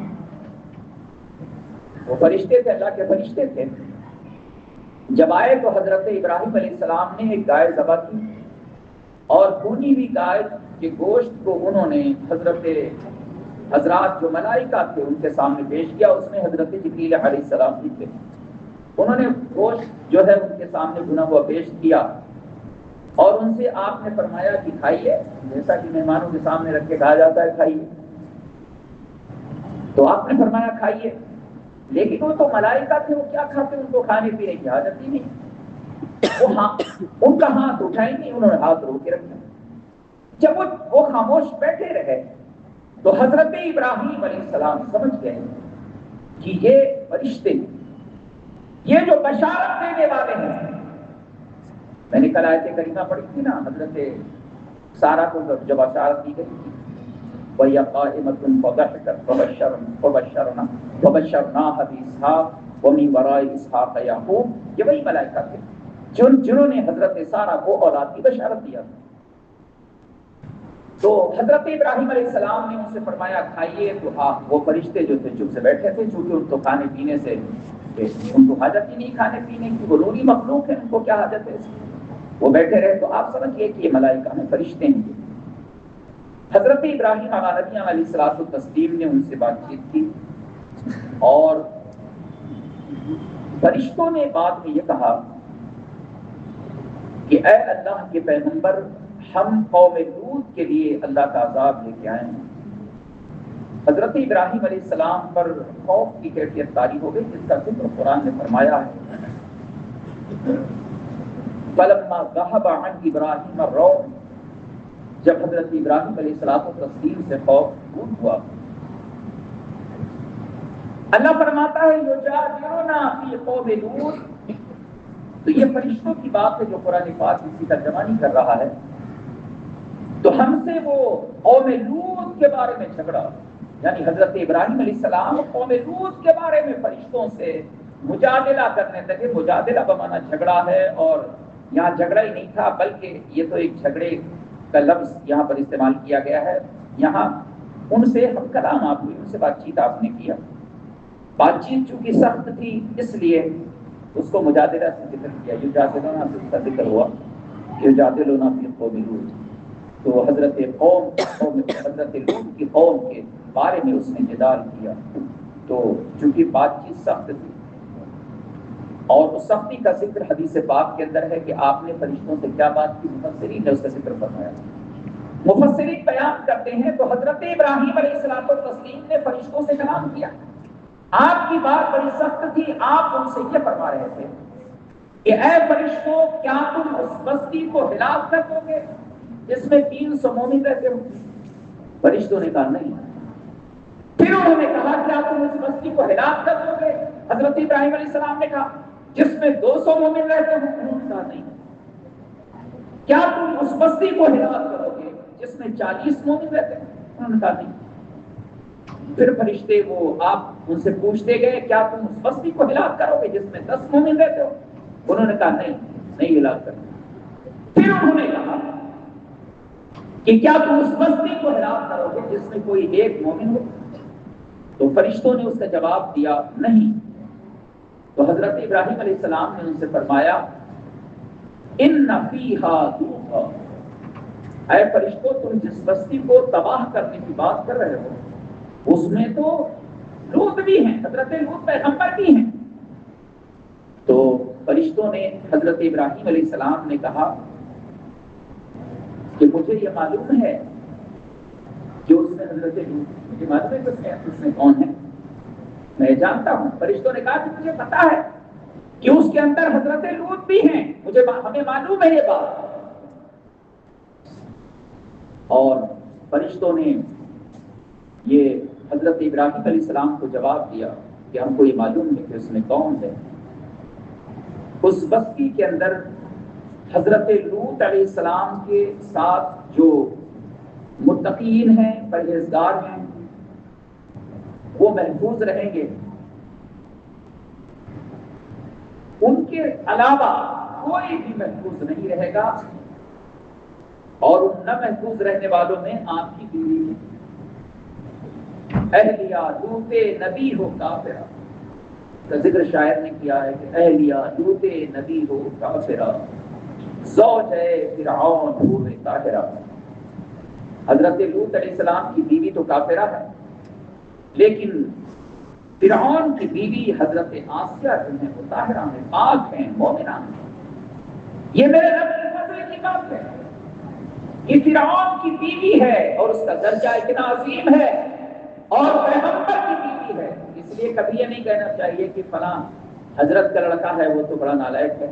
وہ فرشتے تھے، اللہ کے فرشتے تھے، جب آئے تو حضرت ابراہیم علیہ السلام نے ایک گائے ذبح کی، اور بھونی ہوئی گائے کے گوشت کو انہوں نے حضرات جو ملائکہ تھے ان کے سامنے پیش کیا۔ اس میں حضرت جبریل علیہ السلام بھی تھے، انہوں نے گوشت جو ہے ان کے سامنے بھنا ہوا پیش کیا، اور ان سے آپ نے فرمایا کہ کھائیے، جیسا کہ مہمانوں کے سامنے رکھ کے کہا جاتا ہے کھائیے، تو آپ نے فرمایا کھائیے، لیکن وہ تو ملائکہ تھے، وہ کیا کھاتے، ان کو کھانے پینے کی حاجت ہی نہیں۔ ان کا ہاتھ اٹھائیں گے، انہوں نے ہاتھ رو کے رکھا۔ جب وہ خاموش بیٹھے رہے تو حضرت ابراہیم علیہ السلام سمجھ گئے کہ یہ فرشتے، یہ جو بشارت دینے والے ہیں، میں نے کل آیت کریمہ پڑھی تھی نا، حضرت سارہ کو جب بشارت دی گئی، وهي قائمة فضحكت فبشرناها بإسحاق ومن وراء إسحاق يعقوب. یہ وہی ملائکہ تھے جنہوں نے حضرت سارہ کو اولاد کی بشارت دیا. تو حضرت ابراہیم علیہ السلام نے ان سے فرمایا کھائیے. تو وہ فرشتے جو تھے چپ سے بیٹھے تھے، چونکہ ان کو کھانے پینے سے ان کو حاجت ہی نہیں کھانے پینے کی، وہ نوری مخلوق ہے، ان کو کیا حاجت ہے. وہ بیٹھے رہے. تو آپ سمجھیے کہ یہ ملائکہ ہیں، فرشتے ہیں. حضرت ابراہیم نبی علیہ الصلوۃ والتسلیم نے ان سے بات چیت کی، اور فرشتوں نے بعد میں یہ کہا کہ اے اللہ کے پیغمبر، ہم قوم لوط کے لیے اللہ کا عذاب لے کے آئے ہیں. حضرت ابراہیم علیہ السلام پر خوف کی کیفیت طاری ہو گئی، جس کا ذکر قرآن نے فرمایا ہے. فلما ذهب عن ابراہیم الروع، جب حضرت ابراہیم علیہ السلام سے خوف دور ہوا، اللہ فرماتا ہے یجادلنا فی قوم لوط. تو یہ فرشتوں کی بات ہے جو قرآن پاک اسی ترجمہ نہیں کر رہا ہے. تو ہم سے وہ قوم لوط کے بارے میں جھگڑا، یعنی حضرت ابراہیم علیہ السلام قوم لوط کے بارے میں فرشتوں سے مجادلہ کرنے لگے. مجادلہ بمانا جھگڑا ہے، اور یہاں جھگڑا ہی نہیں تھا بلکہ یہ تو ایک جھگڑے کا لفظ یہاں پر استعمال کیا گیا ہے. یہاں ان سے ہم کلام آپ ہوئی، ان سے بات چیت آپ نے کیا. بات چیت چونکہ سخت تھی اس لیے اس کو مجادلہ سے ذکر کیا. یجادلونا سے اس کا ذکر ہوا، یجادلونا فی قوم لوط. تو حضرت لوط کی قوم کے بارے میں اس نے جدال کیا. تو چونکہ بات چیت سخت تھی، اور اس سختی کا ذکر حدیث پاک کے اندر ہے کہ آپ نے فرشتوں سے کیا بات کی، مفسرین نے اس کا ذکر فرمایا. مفسرین بیان کرتے ہیں تو حضرت ابراہیم علیہ السلام نے فرشتوں سے کلام کیا. آپ کی بات بڑی سخت تھی. آپ ان سے یہ فرما رہے تھے کہ اے فرشتوں، کیا تم اس بستی کو ہلاک کر دو گے جس میں 300 مومن رہتے ہوں؟ فرشتوں نے کہا نہیں. پھر انہوں نے کہا کیا تم اس بستی کو ہلاک کر دو گے؟ حضرت ابراہیم علیہ السلام نے کہا جس میں 200 مومن رہتے ہوں؟ انہوں نے کہا نہیں. کیا تم اس بستی کو ہلاک کرو گے جس میں 40 مومن رہتے ہیں؟ انہوں نے کہا نہیں. پھر فرشتے وہ آپ ان سے پوچھتے گئے کیا تم اس بستی کو ہلاک کرو گے جس میں 10 مومن رہتے ہو؟ انہوں نے کہا نہیں ہلاک کرو. پھر انہوں نے کہا کہ کیا تم اس بستی کو ہلاک کرو گے جس میں کوئی 1 مومن ہو؟ تو فرشتوں نے اس کا جواب دیا نہیں. تو حضرت ابراہیم علیہ السلام نے ان سے فرمایا ان فیہا لوطا، اے فرشتوں تم جس بستی کو تباہ کرنے کی بات کر رہے ہو اس میں تو لوط بھی ہیں، حضرت لوط پیغمبر بھی ہیں. تو فرشتوں نے حضرت ابراہیم علیہ السلام نے کہا کہ مجھے یہ معلوم ہے کہ اس میں حضرت لوط، مجھے معلوم ہے کہ اس میں کون ہے، میں جانتا ہوں. فرشتوں نے کہا کہ مجھے پتا ہے کہ اس کے اندر حضرت لوط بھی ہیں، ہمیں معلوم ہے یہ بات. اور فرشتوں نے یہ حضرت ابراہیم علیہ السلام کو جواب دیا کہ ہم کو یہ معلوم ہے کہ اس میں کون ہے. اس بستی کے اندر حضرت لوط علیہ السلام کے ساتھ جو متقین ہیں، پرہیزگار ہیں، وہ محفوظ رہیں گے. ان کے علاوہ کوئی بھی محفوظ نہیں رہے گا. اور ان نہ محفوظ رہنے والوں میں آپ کی بیوی ہے. اہلیہ لوط نبی ہو کافرہ کا ذکر شاعر نے کیا ہے کہ اہلیہ لوط نبی ہو کافرہ زوج ہے فرعون ہو طاہرہ. حضرت لوط علیہ السلام کی بیوی تو کافرہ ہے، لیکن فرعون کی بیوی حضرت آسیہ جو ہیں وہ طاہرہ ہیں، پاک ہیں، مومنہ ہیں. یہ میرے رب کے فضل کی بات ہے کہ فرعون کی بیوی ہے اور اس کا درجہ اتنا عظیم ہے، اور پیغمبر کی بیوی ہے. اس لیے کبھی یہ نہیں کہنا چاہیے کہ فلاں حضرت کا لڑکا ہے وہ تو بڑا نالائق ہے.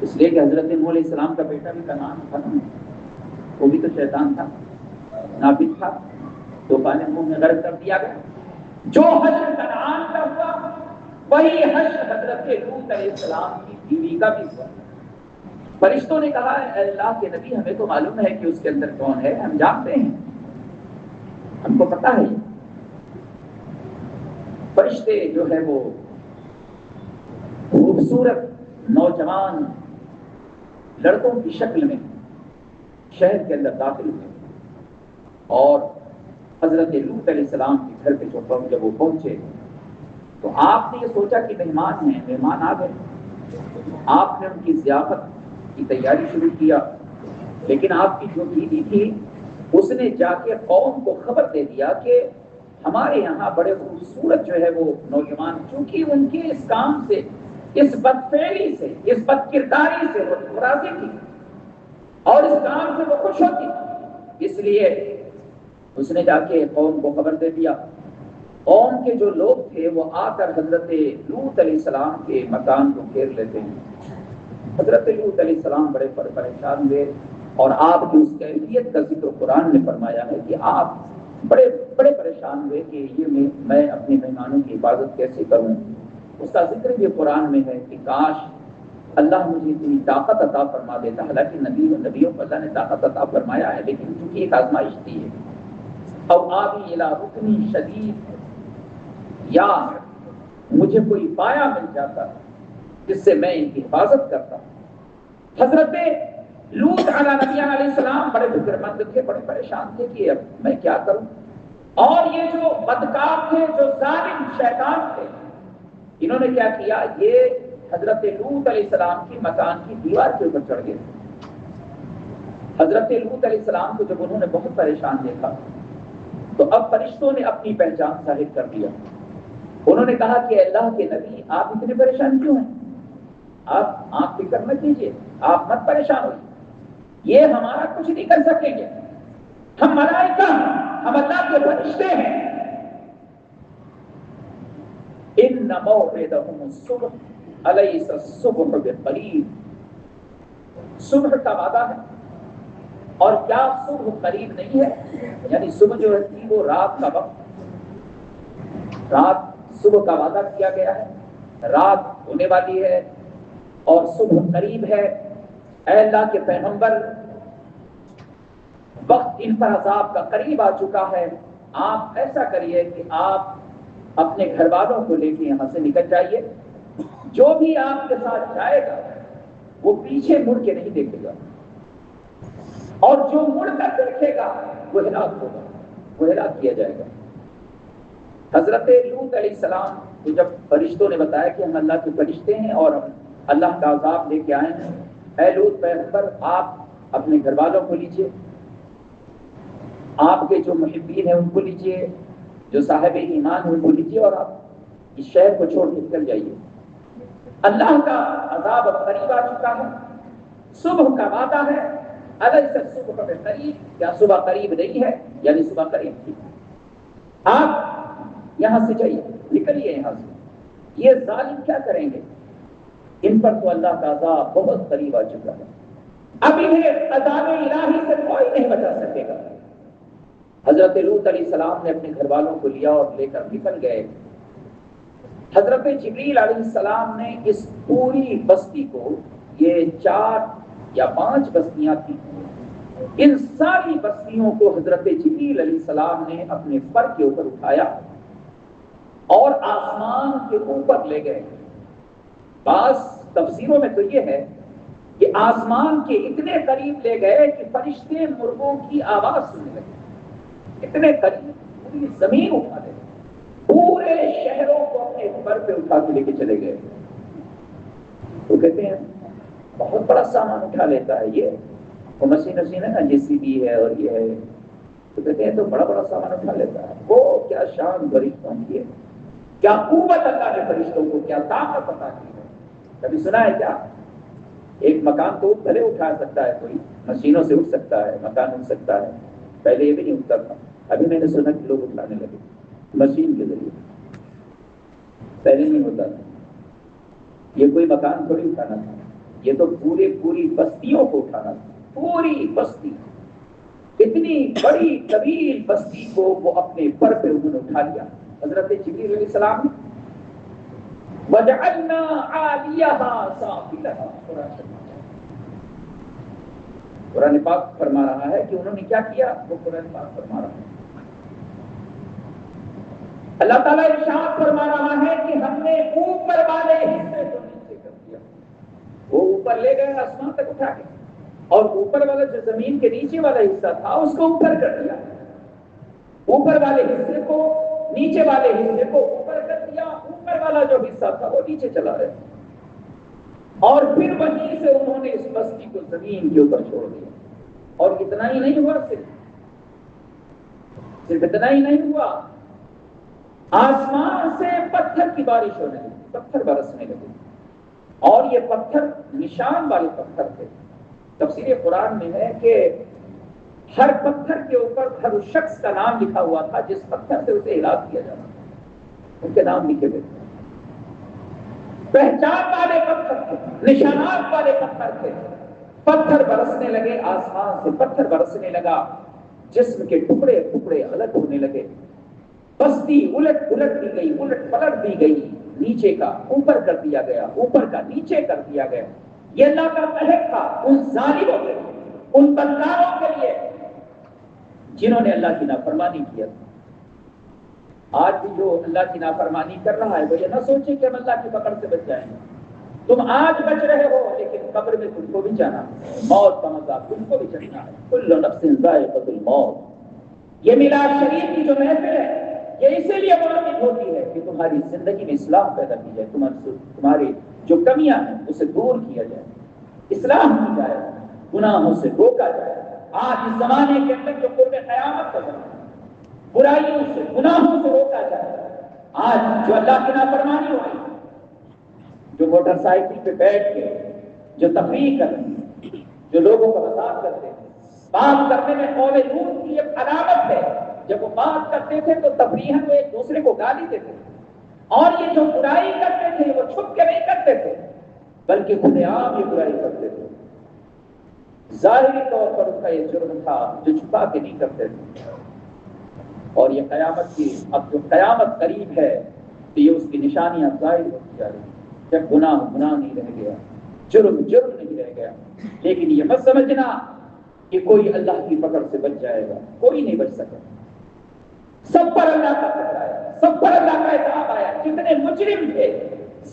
اس لیے کہ حضرت نوح علیہ السلام کا بیٹا بھی کنعان تھا، وہ بھی تو شیطان تھا، نابغ تھا، طوفان نوح میں غرق کر دیا گیا. جو حشر کنعان کا ہوا وہی حشر حضرت لوط علیہ السلام کی بیوی کا بھی ہوا. فرشتوں نے کہا اے اللہ کے نبی ہمیں تو معلوم ہے کہ اس کے اندر کون ہے، ہم جانتے ہیں، ہم کو پتا ہے۔ فرشتے جو ہے وہ خوبصورت نوجوان لڑکوں کی شکل میں شہر کے اندر داخل ہوئے اور حضرت لوط علیہ السلام کے گھر پہ جب وہ پہنچے تو آپ نے یہ سوچا کہ مہمان ہیں، مہمان آ گئے، آپ نے ان کی ضیافت کی تیاری شروع کیا، لیکن آپ کی جو بیوی تھی اس نے جا کے قوم کو خبر دے دیا کہ ہمارے یہاں بڑے خوبصورت جو ہے وہ نوجوان، چونکہ ان کے اس کام سے، اس بدفعلی سے، اس بد کرداری سے وہ راضی تھی اور اس کام سے وہ خوش ہوتی، اس لیے اس نے جا کے قوم کو خبر دے دیا۔ قوم کے جو لوگ تھے وہ آ کر حضرت لوط علیہ السلام کے مکان کو گھیر لیتے ہیں۔ حضرت لوط علیہ السلام بڑے پریشان ہوئے اور آپ کی اس کیفیت کا ذکر قرآن نے فرمایا ہے کہ آپ بڑے پریشان ہوئے کہ یہ میں اپنے مہمانوں کی حفاظت کیسے کروں۔ اس کا ذکر بھی قرآن میں ہے کہ کاش اللہ مجھے اتنی طاقت عطا فرما دیتا، حالانکہ نبیوں کو اللہ نے طاقت عطا فرمایا ہے، لیکن چونکہ ایک آزمائش تھی ہے۔ او آبی الی رکن شدید، یا مجھے کوئی پایا مل جاتا جس سے میں ان کی حفاظت کرتا۔ حضرت لوط علیہ نبی علیہ السلام بڑے فکر مند تھے، بڑے پریشان تھے کہ اب میں کیا کروں، اور یہ جو بدکار تھے، جو ظالم شیطان تھے، انہوں نے کیا کیا، یہ حضرت لوط علیہ السلام کی مکان کی دیوار کے اوپر چڑھ گئے۔ حضرت لوط علیہ السلام کو جب انہوں نے بہت پریشان دیکھا تو اب فرشتوں نے اپنی پہچان ظاہر کر دیا۔ انہوں نے کہا کہ اللہ کے نبی آپ اتنے پریشان کیوں ہیں؟ آپ فکر مت کیجیے، آپ مت پریشان ہوئیے، یہ ہمارا کچھ نہیں کر سکیں گے، ہم ملائکہ ہیں، ہم اللہ کے فرشتے ہیں۔ ان موعدہم الصبح الیس الصبح بقریب، صبح کا وعدہ ہے، اور کیا صبح قریب نہیں ہے؟ یعنی صبح جو ہے وہ رات کا وقت، رات صبح کا وعدہ کیا گیا ہے، رات ہونے والی ہے اور صبح قریب ہے۔ اے اللہ کے پیغمبر، وقت ان پر عذاب کا قریب آ چکا ہے، آپ ایسا کریے کہ آپ اپنے گھر والوں کو لے کے یہاں سے نکل جائیے، جو بھی آپ کے ساتھ جائے گا وہ پیچھے مڑ کے نہیں دیکھے گا، اور جو مڑ کر دیکھے گا وہ ہلاک ہوگا، وہ ہلاک کیا جائے گا۔ حضرت لوط علیہ السلام کو جب فرشتوں نے بتایا کہ ہم اللہ کے فرشتے ہیں اور ہم اللہ کا عذاب لے کے آئے ہیں، اے لوط پیغمبر آپ اپنے گھر والوں کو لیجئے، آپ کے جو محبین ہیں ان کو لیجئے، جو صاحب ایمان ہیں ان کو لیجئے، اور آپ اس شہر کو چھوڑ کے نکل جائیے، اللہ کا عذاب اب قریب آ چکا ہے، صبح کا وعدہ ہے، الیس الصبح بقریب، کیا صبح قریب نہیں ہے؟ یعنی صبح قریب تھی، آپ یہاں سے جائیے، نکلیے یہاں سے۔ یہ ظالم کیا کریں گے؟ ان پر تو اللہ کا عذاب بہت قریب آ چکا ہے، اب انہیں عذاب الہی سے کوئی نہیں بچا سکے گا۔ حضرت لوط علیہ السلام نے اپنے گھر والوں کو لیا اور لے کر نکل گئے۔ حضرت جبریل علیہ السلام نے اس پوری بستی کو، یہ 4 یا 5 بستیاں تھیں، ان ساری بستیوں کو حضرت جبریل علیہ السلام نے اپنے پر کے اوپر اٹھایا اور آسمان کے اوپر لے گئے۔ بعض تفسیروں میں تو یہ ہے کہ آسمان کے اتنے قریب لے گئے کہ فرشتے مرغوں کی آواز سننے لگے، اتنے قریب، پوری زمین اٹھا لے، پورے شہروں کو اپنے پر پہ اٹھا کے لے کے چلے گئے۔ تو کہتے ہیں بہت بڑا سامان اٹھا لیتا ہے یہ، وہ مشین ہے نا، JCB ہے اور یہ ہے، تو کہتے ہیں تو بڑا بڑا سامان اٹھا لیتا ہے۔ وہ کیا شان فرشتوں کی ہے، کیا قوت اللہ نے فرشتوں کو کیا طاقت عطا کی ہے۔ کبھی سنا ہے کیا؟ ایک مکان تو بھلے اٹھا سکتا ہے کوئی، مشینوں سے اٹھ سکتا ہے، مکان اٹھ سکتا ہے، پہلے یہ بھی نہیں اٹھتا تھا، ابھی میں نے سنا کہ لوگ اٹھانے لگے مشین کے ذریعے، پہلے نہیں ہوتا تھا۔ یہ کوئی مکان تھوڑی اٹھانا تھا، یہ تو پوری بستیوں کو اٹھانا تھا، پوری بستی، اتنی بڑی طویل بستی کو وہ اپنے پر پہ انہوں نے اٹھا لیا۔ حضرت جبریل علیہ السلام نے وَجَعَلْنَا عَالِيَهَا سَافِلَهَا، قرآن پاک فرما رہا ہے کہ انہوں نے کیا کیا، وہ قرآن پاک فرما رہا ہے۔ اللہ تعالیٰ ارشاد فرما رہا ہے کہ ہم نے اوپر والے حصے کو نیچے کر دیا، وہ اوپر لے گئے آسمان تک اٹھا کے، اور اوپر والا جو زمین کے نیچے والا حصہ تھا اس کو اوپر کر دیا، اوپر والے حصے کو نیچے والے حصے کو اوپر کر دیا، اوپر والا جو حصہ تھا وہ نیچے چلا رہا، اور پھر وہیں سے انہوں نے اس بستی کو زمین کے اوپر چھوڑ دیا۔ اور اتنا ہی نہیں ہوا، صرف اتنا ہی نہیں ہوا، آسمان سے پتھر کی بارش ہونے لگی، پتھر برسنے لگے، اور یہ پتھر نشان والے پتھر تھے۔ تفسیر قرآن میں ہے کہ ہر پتھر کے اوپر ہر اس شخص کا نام لکھا ہوا تھا جس پتھر سے اسے ہلاک کیا جانا تھا، ان کے نام لکھے ہوئے تھے۔ پہچان والے پتھر تھے، نشانات والے پتھر تھے۔ پتھر برسنے لگے، آسمان سے پتھر برسنے لگا، جسم کے ٹکڑے ٹکڑے الگ ہونے لگے، بستی الٹ پلٹ دی گئی، الٹ پلٹ دی گئی، نیچے کا اوپر کر دیا گیا، اوپر کا نیچے کر دیا گیا۔ یہ اللہ کا قہر تھا ان ظالموں کے لیے، ان بدکاروں کے لیے جنہوں نے اللہ کی نافرمانی کیا تھا۔ آج بھی جو اللہ کی نافرمانی کر رہا ہے وہ یہ نہ سوچے کہ ہم اللہ کی پکڑ سے بچ جائیں گے۔ تم آج بچ رہے ہو لیکن قبر میں تم کو بھی جانا ہے، موت کا مزہ تم کو بھی چکھنا ہے۔ کل نفس ذائقۃ الموت، یہ میلاد شریف کی جو محفل ہے یہ اسی لیے منعقد ہوتی ہے کہ تمہاری زندگی میں اصلاح پیدا کی جائے، تمہاری جو کمیاں ہیں اسے دور کیا جائے، اصلاح کی جائے، گناہوں سے روکا جائے۔ آج اس زمانے کے اندر جو قرب قیامت کا زمانہ ہے، برائیوں سے گناہوں سے روکا جائے۔ آج جو اللہ کی نافرمانی ہو رہی ہے، جو موٹر سائیکل پہ بیٹھ کے جو تفریح کر رہے ہیں، جو لوگوں کا مذاق کرتے ہیں، بات کرنے میں قوم لوط کی ایک علامت ہے، جب وہ بات کرتے تھے تو تفریحاً وہ ایک دوسرے کو گالی دیتے تھے، اور یہ جو برائی کرتے تھے وہ چھپ کے نہیں کرتے تھے بلکہ کھلے عام یہ برائی کرتے تھے۔ ظاہری طور پر ان کا یہ جرم تھا جو چھپا کے نہیں کرتے تھے، اور یہ قیامت کی اب جو قیامت قریب ہے تو یہ اس کی نشانیاں ظاہر ہوتی جا رہی ہیں۔ جب گناہ گناہ نہیں رہ گیا، جرم جرم نہیں رہ گیا، لیکن یہ مت سمجھنا کہ کوئی اللہ کی پکڑ سے بچ جائے گا، کوئی نہیں بچ سکا۔ سب پر اللہ کا پکڑ آیا، سب پر اللہ کا عذاب آیا، جتنے مجرم تھے،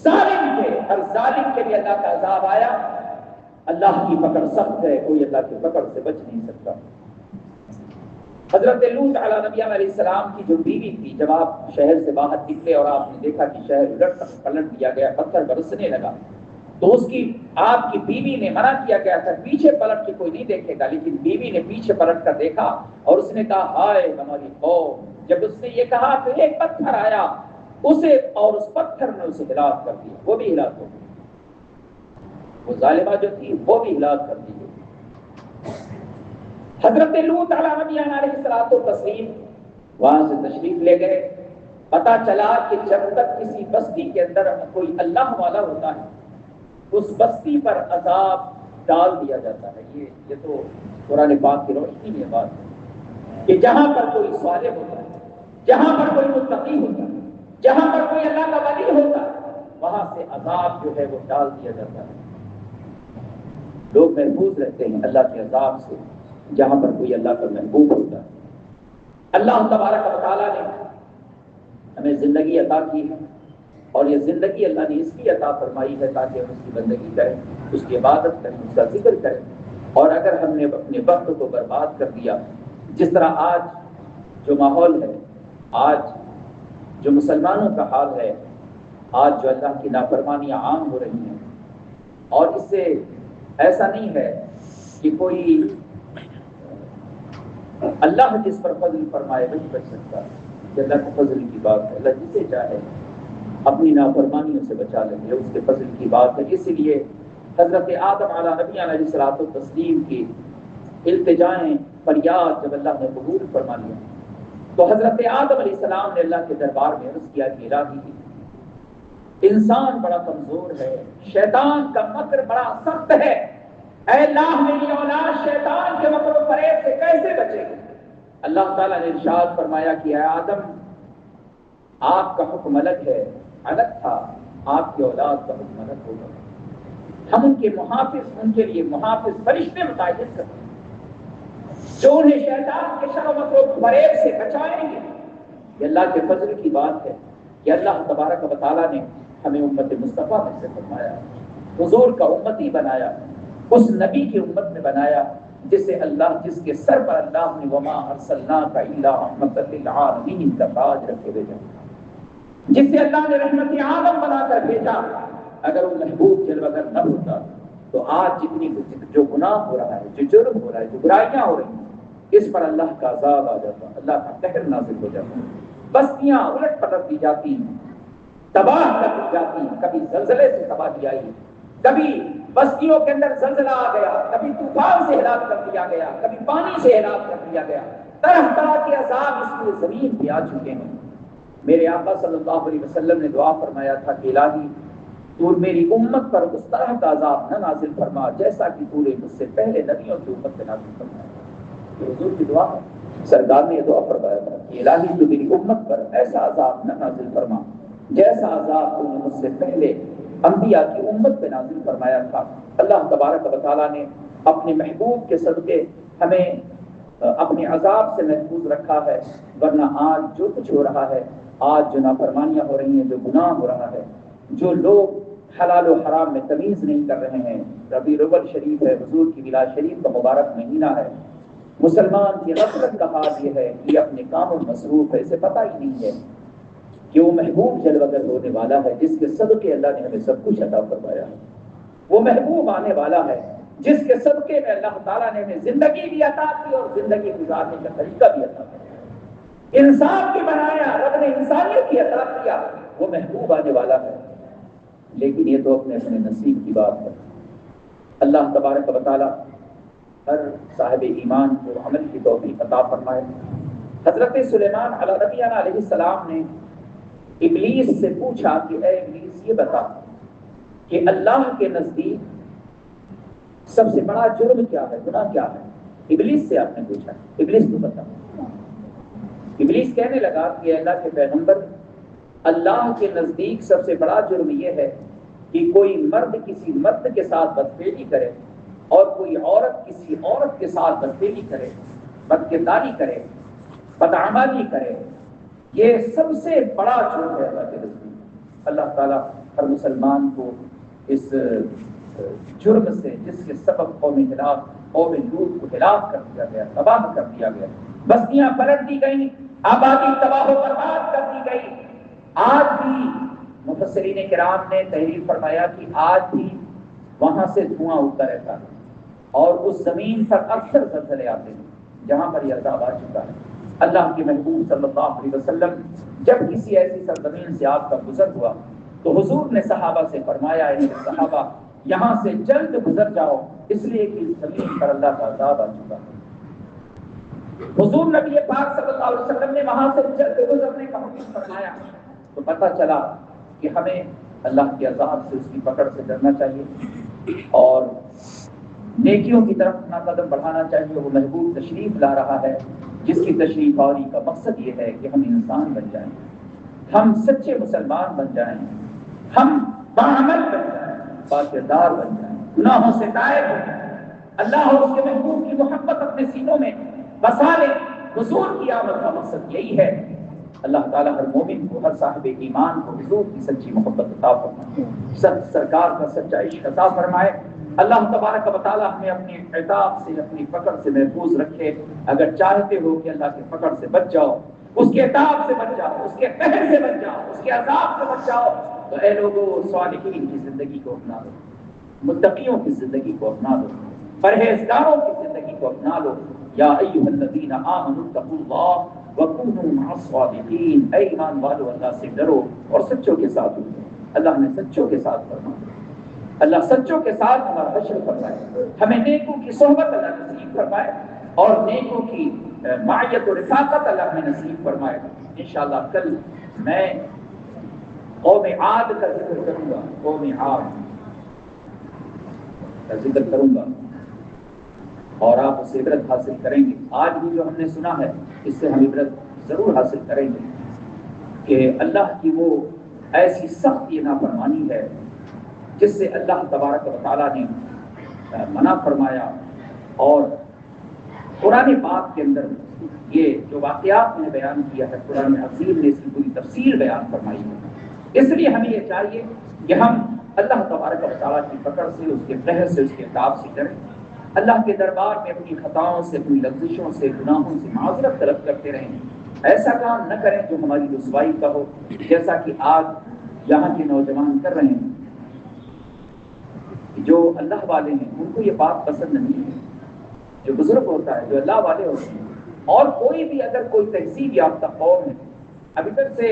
ظالم تھے، ہر ظالم کے لیے اللہ کا عذاب آیا۔ اللہ کی پکڑ سخت ہے، کوئی اللہ کی پکڑ سے بچ نہیں سکتا۔ حضرت لوط علیہ السلام کی جو بیوی تھی، جب آپ شہر سے باہر نکلے اور آپ نے دیکھا کہ شہر الٹ پلٹ دیا گیا، پتھر برسنے لگا، تو اس کی آپ کی بیوی نے منع کیا گیا تھا پیچھے پلٹ کے کوئی نہیں دیکھے گا، لیکن بیوی نے پیچھے پلٹ کر دیکھا اور اس نے کہا ہائے ہماری قوم۔ جب اس نے یہ کہا تو ایک پتھر آیا اسے، اور اس پتھر نے اسے ہلاک کر دیا، وہ بھی ہلاک ہو گئی، وہ ظالمہ جو تھی وہ بھی ہلاک کر دی گئی۔ حضرت لوط علیہ السلام وہاں سے تشریف لے گئے۔ پتا چلا کہ جب تک کسی بستی کے اندر کوئی اللہ والا ہوتا ہے اس بستی پر عذاب ڈال دیا جاتا ہے۔ یہ تو قرآن پاک کی روشنی میں بات ہے کہ جہاں پر کوئی صالح ہوتا ہے، جہاں پر کوئی متقی ہوتا ہے، جہاں پر کوئی اللہ کا ولی ہوتا ہے، وہاں سے عذاب جو ہے وہ ڈال دیا جاتا ہے۔ لوگ محفوظ رہتے ہیں اللہ کے عذاب سے جہاں پر کوئی اللہ کا محبوب ہوتا ہے۔ اللہ تبارک و تعالیٰ نے ہمیں زندگی عطا کی ہے، اور یہ زندگی اللہ نے اس کی عطا فرمائی ہے تاکہ ہم اس کی بندگی کریں، اس کی عبادت کریں، اس کا ذکر کریں۔ اور اگر ہم نے اپنے وقت کو برباد کر دیا، جس طرح آج جو ماحول ہے، آج جو مسلمانوں کا حال ہے، آج جو اللہ کی نافرمانیاں عام ہو رہی ہیں، اور اس سے ایسا نہیں ہے کہ کوئی اللہ جس پر فضل فرمائے وہی بچ سکتا ہے، یہ اللہ کے فضل کی بات ہے۔ اللہ جسے چاہے اپنی نافرمانیوں سے بچا لیں گے، اس کے فضل کی بات ہے۔ اسی لیے حضرت آدم علیہ الصلوۃ والتسلیم کی التجائیں فریاد جب اللہ نے قبول فرما لیا تو حضرت آدم علیہ السلام نے اللہ کے دربار میں عرض کیا کہ الہی، انسان بڑا کمزور ہے، شیطان کا مکر بڑا سخت ہے، اے اللہ میری اولاد شیطان کے مکر و فریب سے کیسے بچے گی؟ اللہ تعالیٰ نے ارشاد فرمایا کہ اے آدم، آپ کا حکم الگ ہے، الگ تھا، آپ کی اولاد کا حکم الگ ہوگا۔ ہم ان کے محافظ، ان کے لیے محافظ فرشتے متعین کرتے ہیں۔ جو انہیں شیطان کے شر و مکر و فریب سے بچائیں گے۔ یہ اللہ کے فضل کی بات ہے کہ اللہ تبارک و تعالیٰ نے ہمیں امت مصطفیٰ میں سے فرمایا، حضور کا امتی بنایا، اس نبی کی امت میں بنایا جس کے سر پر اللہ نے وما ارسلناک الا رحمۃ للعالمین کا تاج رکھے بھیجا، جس سے اللہ نے رحمت عالم بنا کر بھیجا۔ اگر وہ محبوب جلوگر نہ ہوتا تو آج جو گناہ ہو رہا ہے، جو جرم ہو رہا ہے، جو برائیاں ہو رہی ہیں، اس پر اللہ کا عذاب آ جاتا، اللہ کا قہر نازل ہو جاتا، بستیاں الٹ پلٹ دی جاتی، تباہ کر دی جاتی۔ کبھی زلزلے سے تباہی آئی، کبھی بستیوں کے اندر زلزلہ آ گیا، کبھی طوفان سے ہلاک کر دیا گیا، کبھی پانی سے ہلاک کر دیا گیا، طرح طرح کے عذاب اس پوری زمین پہ آ چکے ہیں۔ میرے آقا صلی اللہ علیہ وسلم نے دعا فرمایا تھا کہ الہی تو میری امت پر اس طرح کا عذاب نہ نازل فرما جیسا کہ تو نے مجھ سے پہلے نبیوں کی امت پہ نازل فرمایا۔ یہ حضور کی دعا ہے، سرکار نے یہ دعا فرمایا تھا کہ الہی تو میری امت پر ایسا عذاب نہ نازل فرما جیسا عذاب تو نے مجھ سے پہلے انبیاء کی امت پہ نازل فرمایا تھا۔ اللہ تبارک و تعالیٰ نے اپنے محبوب کے صدقے ہمیں اپنے عذاب سے محفوظ رکھا ہے، ورنہ آج جو کچھ ہو رہا ہے، آج جو نافرمانیاں ہو رہی ہیں، جو گناہ ہو رہا ہے، جو لوگ حلال و حرام میں تمیز نہیں کر رہے ہیں۔ ربیع الاول شریف ہے، حضور کی میلاد شریف کا مبارک مہینہ ہے، مسلمان کی غفلت کا حال یہ ہے کہ یہ اپنے کاموں میں مصروف ہے، اسے پتہ ہی نہیں ہے کہ وہ محبوب جلوگر ہونے والا ہے جس کے صدقے اللہ نے ہمیں سب کچھ عطا فرمایا ہے۔ وہ محبوب آنے والا ہے جس کے صدقے میں اللہ تعالیٰ نے ہمیں زندگی بھی عطا کی اور زندگی گزارنے کا طریقہ بھی عطا کیا، انسان بھی بنایا، رب نے انسانیت کی عطا کیا۔ وہ محبوب آنے والا ہے، لیکن یہ تو اپنے نصیب کی بات ہے۔ اللہ تبارک و تعالیٰ ہر صاحب ایمان کو عمل کی توفیق عطا فرمائے۔ حضرت سلیمان علیہ نبینا علیہ السلام نے ابلیس سے پوچھا کہ اے ابلیس، یہ بتا کہ اللہ کے نزدیک سب سے بڑا جرم کیا ہے، گناہ کیا ہے؟ ابلیس سے آپ نے پوچھا، ابلیس تو بتا۔ ابلیس کہنے لگا کہ اللہ کے پیغمبر، اللہ کے نزدیک سب سے بڑا جرم یہ ہے کہ کوئی مرد کسی مرد کے ساتھ بدفعلی کرے اور کوئی عورت کسی عورت کے ساتھ بدفعلی کرے، بدکرداری کرے، بدعمالی کرے۔ یہ سب سے بڑا جرم ہے اللہ کے نزدیک۔ اللہ تعالیٰ ہر مسلمان کو اس جرم سے، جس کے سبب قوم لوط کو ہلاک کر دیا گیا، تباہ کر دیا گیا، بستیاں پلٹ دی گئیں، آبادی تباہ و برباد کر دی گئی۔ آج بھی مفسرین کرام نے تحریر فرمایا کہ آج بھی وہاں سے دھواں اٹھتا رہتا ہے اور اس زمین پر اکثر زلزلے آتے ہیں جہاں پر یہ عذاب آ چکا ہے۔ اللہ کے محبوب صلی اللہ علیہ وسلم جب کسی ایسی سرزمین سے آپ کا گزر ہوا تو حضور نے صحابہ سے فرمایا، اے صحابہ یہاں سے جلد گزر جاؤ، اس لیے کہ اس زمین پر اللہ کا عذاب آ چکا ہے۔ حضور نبی پاک صلی اللہ علیہ وسلم نے وہاں سے جلد گزرنے کا حکم فرمایا تو پتہ چلا کہ ہمیں اللہ کے عذاب سے، اس کی پکڑ سے ڈرنا چاہیے اور نیکیوں کی طرف اپنا قدم بڑھانا چاہیے۔ وہ محبوب تشریف لا رہا ہے جس کی تشریف آوری کا مقصد یہ ہے کہ ہم انسان بن جائیں، ہم سچے مسلمان بن جائیں، ہم باعمل بن جائیں، پاکیزار بن جائیں، گناہوں سے تائب ہو جائیں، اللہ اور اس کے محبوب کی محبت اپنے سینوں میں بسا لیں۔ حضور کی آمد کا مقصد یہی ہے۔ اللہ تعالیٰ ہر مومن کو، ہر صاحب ایمان کو حضور کی سچی محبت عطا فرمائے، سرکار کا سچا عشق عطا فرمائے۔ اللہ تبارک و تعالیٰ ہمیں اپنے عتاب سے، اپنی پکڑ سے محفوظ رکھے۔ اگر چاہتے ہو کہ اللہ کی پکڑ سے بچ جاؤ، اس کے عتاب سے بچ جاؤ، اس کے قہر سے بچ جاؤ، اس کے عذاب سے بچ جاؤ، تو اے لوگو صالحین کی زندگی کو اپنا لو، متقیوں کی زندگی کو اپنا لو، پرہیزگاروں کی زندگی کو اپنا لو۔ یا ایھا الذین آمنوا اتقوا اللہ وکونوا مع الصادقین، اے ایمان والو اللہ سے ڈرو اور سچوں کے ساتھ ہو۔ اللہ نے سچوں کے ساتھ فرمایا، اللہ سچوں کے ساتھ ہمارا حشر فرمائے، ہمیں نیکوں کی صحبت اللہ نصیب فرمائے اور نیکوں کی معیت و رفاقت اللہ ہمیں نصیب فرمائے۔ انشاءاللہ کل میں قوم عاد کا ذکر کروں گا، قوم عاد کا ذکر کروں گا اور آپ اس سے عبرت حاصل کریں گے۔ آج بھی جو ہم نے سنا ہے اس سے ہم عبرت ضرور حاصل کریں گے کہ اللہ کی وہ ایسی سخت یہ نافرمانی ہے جس سے اللہ تبارک و تعالیٰ نے منع فرمایا اور قرآن پاک کے اندر یہ جو واقعات میں نے بیان کیا ہے، قرآن عظیم نے اس کی پوری تفصیل بیان فرمائی ہے۔ اس لیے ہمیں یہ چاہیے کہ ہم اللہ تبارک و تعالیٰ کی پکڑ سے، اس کے قہر سے، اس کے عذاب سے ڈریں، اللہ کے دربار میں اپنی خطاؤں سے، اپنی لغزشوں سے، گناہوں سے معذرت طلب کرتے رہیں، ایسا کام نہ کریں جو ہماری رسوائی کا ہو، جیسا کہ آج یہاں کے نوجوان کر رہے ہیں۔ جو اللہ والے ہیں ان کو یہ بات پسند نہیں ہے، جو بزرگ ہوتا ہے، جو اللہ والے ہوتے ہیں، اور کوئی بھی اگر کوئی تہذیب یافتہ قوم ہے، ابھی تک سے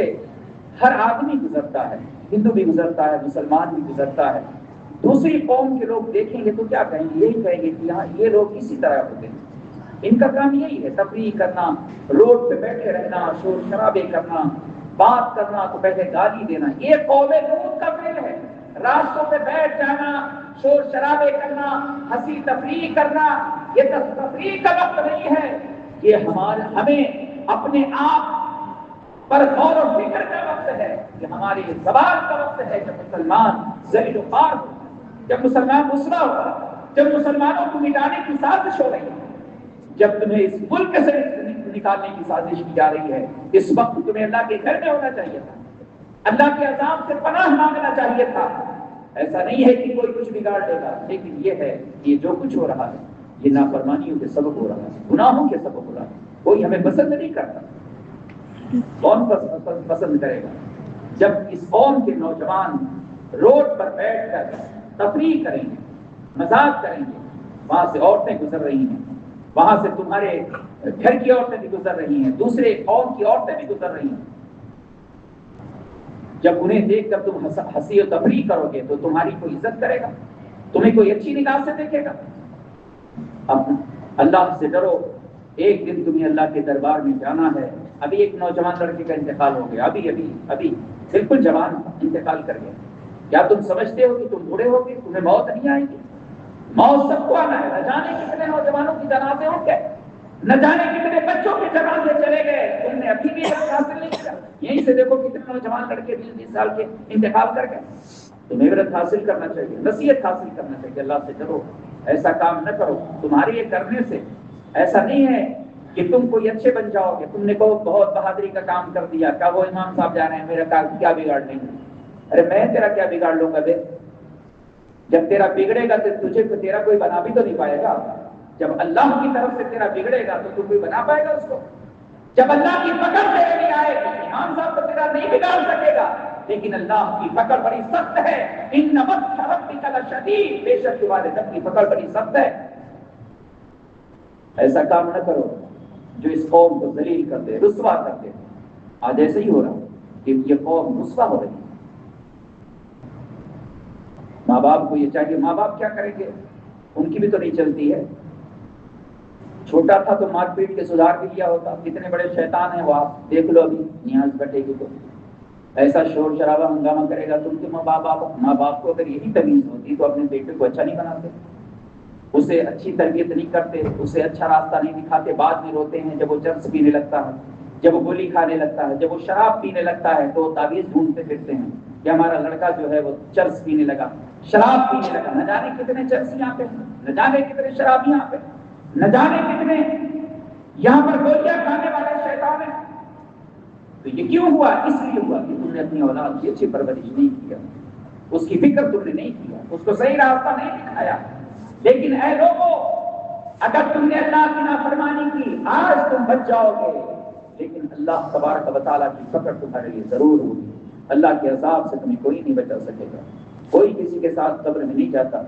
ہر آدمی گزرتا ہے، ہندو بھی گزرتا ہے، مسلمان بھی گزرتا ہے، دوسری قوم کے لوگ دیکھیں گے تو کیا کہیں گے؟ یہی کہیں گے کہ یہاں یہ لوگ اسی طرح ہوتے ہیں، ان کا کام یہی ہے، تفریح کرنا، روڈ پہ بیٹھے رہنا، شور شرابے کرنا، بات کرنا تو پہلے گالی دینا، یہ قوم لوط کا فعل ہے۔ راستوں پہ بیٹھ جانا، شور شرابے کرنا، ہنسی تفریح کرنا، یہ تفریح کا وقت نہیں ہے، یہ ہمیں اپنے آپ پر غور و فکر کا وقت ہے، یہ ہماری زبان کا وقت ہے۔ جب مسلمان ذلیل و خوار ہو، جب مسلمان رسوا ہو، جب مسلمانوں کو مٹانے کی سازش ہو رہی ہے، جب تمہیں اس ملک سے نکالنے کی سازش کی جا رہی ہے، اس وقت تمہیں اللہ کے گھر میں ہونا چاہیے تھا، اللہ کے عذاب سے پناہ مانگنا چاہیے تھا۔ ایسا نہیں ہے کہ کوئی کچھ بگاڑ لے گا، لیکن یہ ہے کہ جو کچھ ہو رہا ہے یہ نافرمانیوں کے سبب ہو رہا ہے، گناہوں کے سبب ہو رہا ہے۔ کوئی ہمیں پسند نہیں کرتا، کون پسند کرے گا؟ جب اس قوم کے نوجوان روڈ پر بیٹھ کر تفریح کریں گے، مذاق کریں گے، وہاں سے عورتیں گزر رہی ہیں، وہاں سے تمہارے گھر کی عورتیں بھی گزر رہی ہیں، دوسرے قوم کی عورتیں بھی گزر رہی ہیں، جب انہیں دیکھ کر تم ہنسی و تفریح کرو گے تو تمہاری کوئی عزت کرے گا؟ تمہیں کوئی اچھی نگاہ سے دیکھے گا؟ اب اللہ سے ڈرو، ایک دن تمہیں اللہ کے دربار میں جانا ہے۔ ابھی ایک نوجوان لڑکے کا انتقال ہو گیا، ابھی بالکل جوان انتقال کر گیا۔ کیا تم سمجھتے ہو کہ تم بوڑھے ہو گے، تمہیں موت نہیں آئے گی؟ موت سب کو آنا ہے۔ نہ جانے کتنے نوجوانوں کی جنازے ہوں گے، نہ جانے کتنے بچوں کے جنازے چلے گئے، تم نے ابھی بھی عبرت حاصل نہیں کیا۔ یہیں سے دیکھو کتنے نوجوان لڑکے 20 سال کے انتقال کر گئے۔ تمہیں عبرت حاصل کرنا چاہیے، نصیحت حاصل کرنا چاہیے، اللہ سے ڈرو، ایسا کام نہ کرو۔ تمہارے یہ کرنے سے ایسا نہیں ہے کہ تم کوئی اچھے بن جاؤ گے۔ تم نے بہت بہادری کا کام کر دیا، کیا وہ امام صاحب جا رہے ہیں، میرا کام کیا بگاڑ لیں گے؟ ارے میں تیرا کیا بگاڑ لوں گا بے؟ جب تیرا بگڑے گا تو تجھے تیرا کوئی بنا بھی تو نہیں پائے گا۔ جب اللہ کی طرف سے تیرا بگڑے گا تو تو کوئی بنا پائے گا اس کو؟ جب اللہ کی پکڑ تیرے نہیں آئے گی، امام صاحب تو تیرا نہیں بگاڑ سکے گا، لیکن اللہ کی پکڑ بڑی سخت ہے۔ ان بطش ربک لشدید، بے شک تمہارے رب کی پکڑ بڑی سخت ہے۔ ایسا کام نہ کرو جو اس قوم کو ذلیل کر دے، رسوا کر دے۔ آج ایسے ہی ہو رہا کہ یہ قوم رسوا ہو رہی ہے۔ ماں باپ کو یہ چاہیے، ماں باپ کیا کریں گے؟ ان کی بھی تو نہیں چلتی ہے۔ چھوٹا تھا تو مار پیٹ کے سدھار بھی لیا ہوتا، کتنے بڑے شیطان ہیں وہ، آپ دیکھ لو ابھی نیاز بیٹھے گی تو ایسا شور شرابہ ہنگامہ کرے گا تم کے ماں باپ کو اگر یہی تمیز ہوتی تو اپنے بیٹے کو اچھا نہیں بناتے، اسے اچھی تربیت نہیں کرتے، اسے اچھا راستہ نہیں دکھاتے، بعد میں روتے ہیں جب وہ چرس پینے لگتا ہے، جب وہ گولی کھانے لگتا ہے، جب وہ شراب پینے لگتا ہے تو تعویذ ڈھونڈتے پھرتے ہیں کہ ہمارا لڑکا جو ہے وہ چرس پینے لگا، شراب پینے لگا۔ نہ جانے کتنے چرس یہاں پہ، نہ جانے کتنے شراب یہاں پہ، نہ جانے کتنے یہاں پر گولیاں کھانے والے شیطان ہیں۔ تو یہ کیوں ہوا؟ اس لیے ہوا کہ تم نے اپنی اولاد کی اچھی پرورش نہیں کیا، اس کی فکر تم نے نہیں کیا، اس کو صحیح راستہ نہیں دکھایا۔ لیکن اے لوگوں، اگر تم نے اللہ کی نافرمانی کی آج تم بچ جاؤ گے، لیکن اللہ تبارک و تعالیٰ کی پکڑ تمہارے لیے ضرور ہوگی۔ اللہ کے عذاب سے تمہیں کوئی نہیں بچا سکے گا۔ کوئی کسی کے ساتھ قبر میں نہیں جاتا،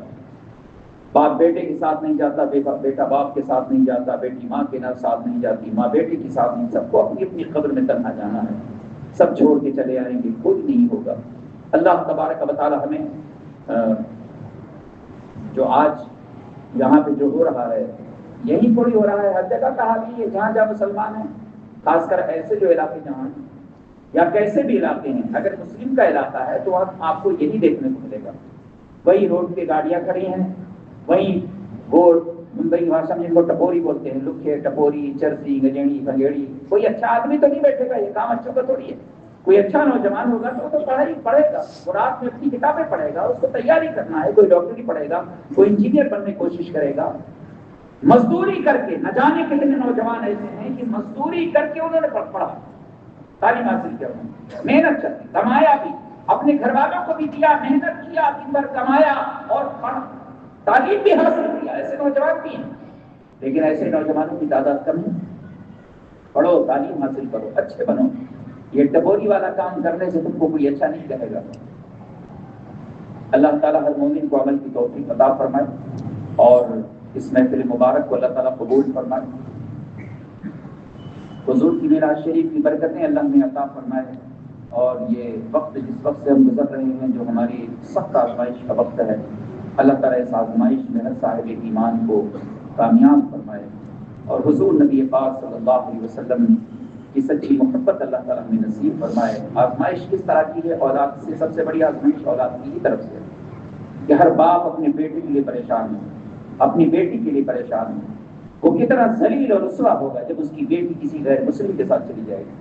باپ بیٹے کے ساتھ نہیں جاتا، بیٹا باپ کے ساتھ نہیں جاتا، بیٹی ماں کے ساتھ نہیں جاتی، ماں بیٹے کے ساتھ نہیں، سب کو اپنی اپنی قبر میں تنہا جانا ہے، سب چھوڑ کے چلے آئیں گے، کوئی نہیں ہوگا۔ اللہ تبارک و تعالیٰ ہمیں جو آج یہاں پہ جو ہو رہا ہے یہی تھوڑی ہو رہا ہے، ہر جگہ کا حال ہی ہے، جہاں جہاں مسلمان ہیں، خاص کر ایسے جو علاقے جہاں ہیں یا کیسے بھی علاقے ہیں، اگر مسلم کا علاقہ ہے تو آپ کو یہی دیکھنے کو ملے گا۔ وہی روڈ پہ گاڑیاں کھڑی ہیں، وہیں وہ ممبئی بھاشا میں ان کو ٹپوری بولتے ہیں، لکھے ٹپوری، چرسی، گجیڑی، بھنگیڑی۔ کوئی اچھا آدمی تو نہیں بیٹھے گا، یہ کام اچھوں کا تھوڑی ہے۔ کوئی اچھا نوجوان ہوگا تو وہ تو پڑھے گا، وہ رات میں اپنی کتابیں پڑھے گا، اس کو تیاری کرنا ہے، کوئی ڈاکٹری پڑھے گا، کوئی انجینئر بننے کی کوشش کرے گا۔ مزدوری کر کے، نہ جانے کتنے نوجوان ایسے ہیں کہ مزدوری کر کے انہوں نے پڑھا، تعلیم حاصل کیا، محنت کر کے کمایا بھی، اپنے گھر والوں کو بھی دیا، محنت کیا، دن بھر کمایا اور پڑھا، تعلیم بھی حاصل کیا. ایسے نوجوان بھی ہیں، لیکن ایسے نوجوانوں کی تعداد کم ہے. پڑھو، تعلیم حاصل کرو، اچھے بنو. یہ ٹبوری والا کام کرنے سے تم کو کوئی اچھا نہیں کہے گا. اللہ تعالیٰ ہر مومن کو عمل کی توفیق عطا فرمائے اور اس محفل مبارک کو اللہ تعالیٰ قبول فرمائے. حضور کی میراث شریف کی برکتیں اللہ نے عطا فرمائے. اور یہ وقت جس وقت سے ہم گزر رہے ہیں، جو ہماری سخت آزمائش کا وقت ہے، اللہ تعالیٰ اس آزمائش میں ہر صاحب ایمان کو کامیاب فرمائے اور حضور نبی پاک صلی اللہ علیہ وسلم کی سچی محبت اللہ تعالیٰ ہمیں نصیب فرمائے. آزمائش کس طرح کی ہے؟ اولاد سے سب سے بڑی آزمائش اولاد کی طرف سے ہے کہ ہر باپ اپنے بیٹے کے لیے پریشان ہے، اپنی بیٹی کے لیے پریشان ہے. وہ کتنا ذلیل اور رسوا ہوگا جب اس کی بیٹی کسی غیر مسلم کے ساتھ چلی جائے گی.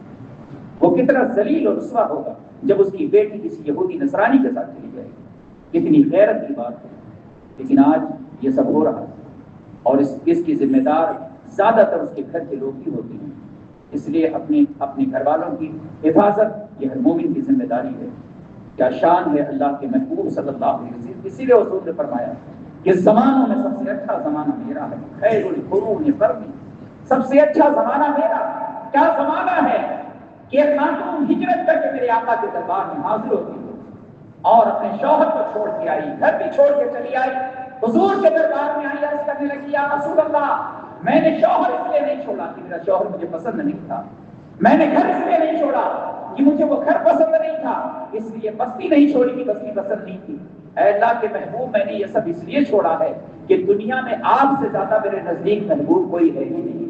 وہ کتنا ذلیل اور رسوا ہوگا جب اس کی بیٹی کسی یہودی نصرانی کے ساتھ چلی جائے گی. کتنی غیرت کی بات ہے. لیکن آج یہ سب ہو رہا ہے اور اس کی ذمہ دار زیادہ تر اس کے گھر کے لوگ ہی ہوتی ہیں. اس لیے اپنے گھر والوں کی حفاظت یہ ہر مومن کی ذمہ داری ہے. کیا شان ہے اللہ کے محبوب صلی اللہ علیہ وسلم. اسی لیے حضور نے فرمایا کہ زمانوں میں سب سے اچھا زمانہ میرا ہے، خیر القرون قرنی، سب سے اچھا زمانہ میرا. کیا زمانہ ہے کہ ایک خاتون ہجرت کر کے میرے آقا کے دربار میں حاضر ہوتی ہے اور اپنے شوہر کو چھوڑ کے آئی، گھر بھی چھوڑ کے چلی آئی، حضور کے دربار میں آئی، عرض کرنے لگی یا رسول اللہ میں نے شوہر اس لیے نہیں چھوڑا کہ میرا شوہر مجھے پسند نہیں تھا، میں نے گھر اس لیے نہیں چھوڑا کہ مجھے وہ گھر پسند نہیں تھا، اس لیے بستی نہیں چھوڑی کہ بستی پسند نہیں تھی. اے اللہ کے محبوب میں نے یہ سب اس لیے چھوڑا ہے کہ دنیا میں آپ سے زیادہ میرے نزدیک محبوب کوئی ہے ہی نہیں،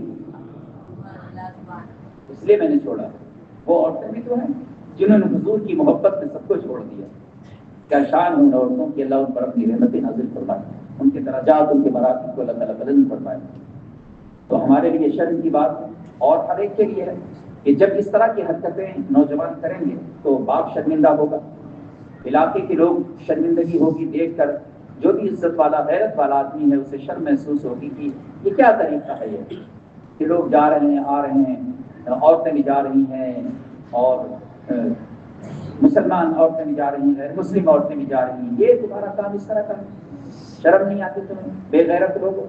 اس لیے میں نے چھوڑا. وہ عورتیں بھی تو ہیں جنہوں نے حضور کی محبت میں سب کو چھوڑ دیا. کیا شان ان عورتوں کی، اللہ ان پر اپنی رحمت نازل فرمائے، ان کے درجات، ان کے مراتب کو اللہ تعالیٰ بلند فرمائے. تو ہمارے لیے شرم کی بات ہے اور ہر ایک کے لیے ہے کہ جب اس طرح کی حرکتیں نوجوان کریں گے تو باپ شرمندہ ہوگا، علاقے کے لوگ شرمندگی ہوگی دیکھ کر. جو بھی عزت والا غیرت والا آدمی ہے اسے شرم محسوس ہوگی کہ یہ کیا طریقہ ہے یہ کہ لوگ جا رہے ہیں، آ رہے ہیں، عورتیں بھی جا رہی ہیں اور مسلمان عورتیں بھی جا رہی ہیں، مسلم عورتیں بھی جا رہی ہیں، یہ تمہارا کام اس طرح کا ہے، شرم نہیں آتی تمہیں بے غیرت لوگوں.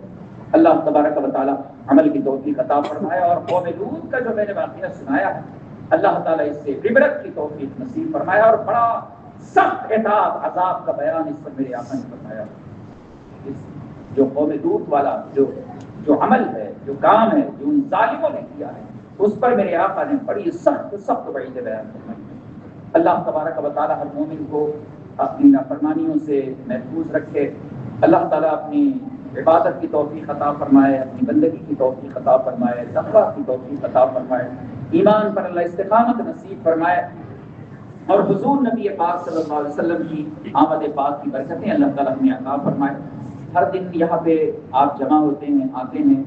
اللہ تبارک و تعالیٰ عمل کی توفیق عطا فرمائے اور قوم لوط کا جو میں نے واقعہ سنایا ہے اللہ تعالیٰ اس سے عبرت کی توفیق نصیب فرمایا اور بڑا سخت عذاب کا بیان اس پر میرے آقا نے فرمایا. جو قوم لوط والا جو عمل ہے، جو کام ہے، جو ان ظالموں نے کیا ہے، اس پر میرے آقا نے بڑی سخت وعید بیان فرمائی. اللہ تبارک و تعالیٰ ہر مومن کو اپنی نافرمانیوں سے محفوظ رکھے. اللہ تعالیٰ اپنی عبادت کی توفیق عطا فرمائے، اپنی بندگی کی توفیق عطا فرمائے، تقویٰ کی توفیق عطا فرمائے، ایمان پر اللہ استقامت نصیب فرمائے اور حضور نبی پاک صلی اللہ علیہ وسلم کی آمد پاک کی برکتیں اللہ تعالیٰ ہمیں عطا فرمائے. ہر دن یہاں پہ آپ جمع ہوتے ہیں، آتے ہیں،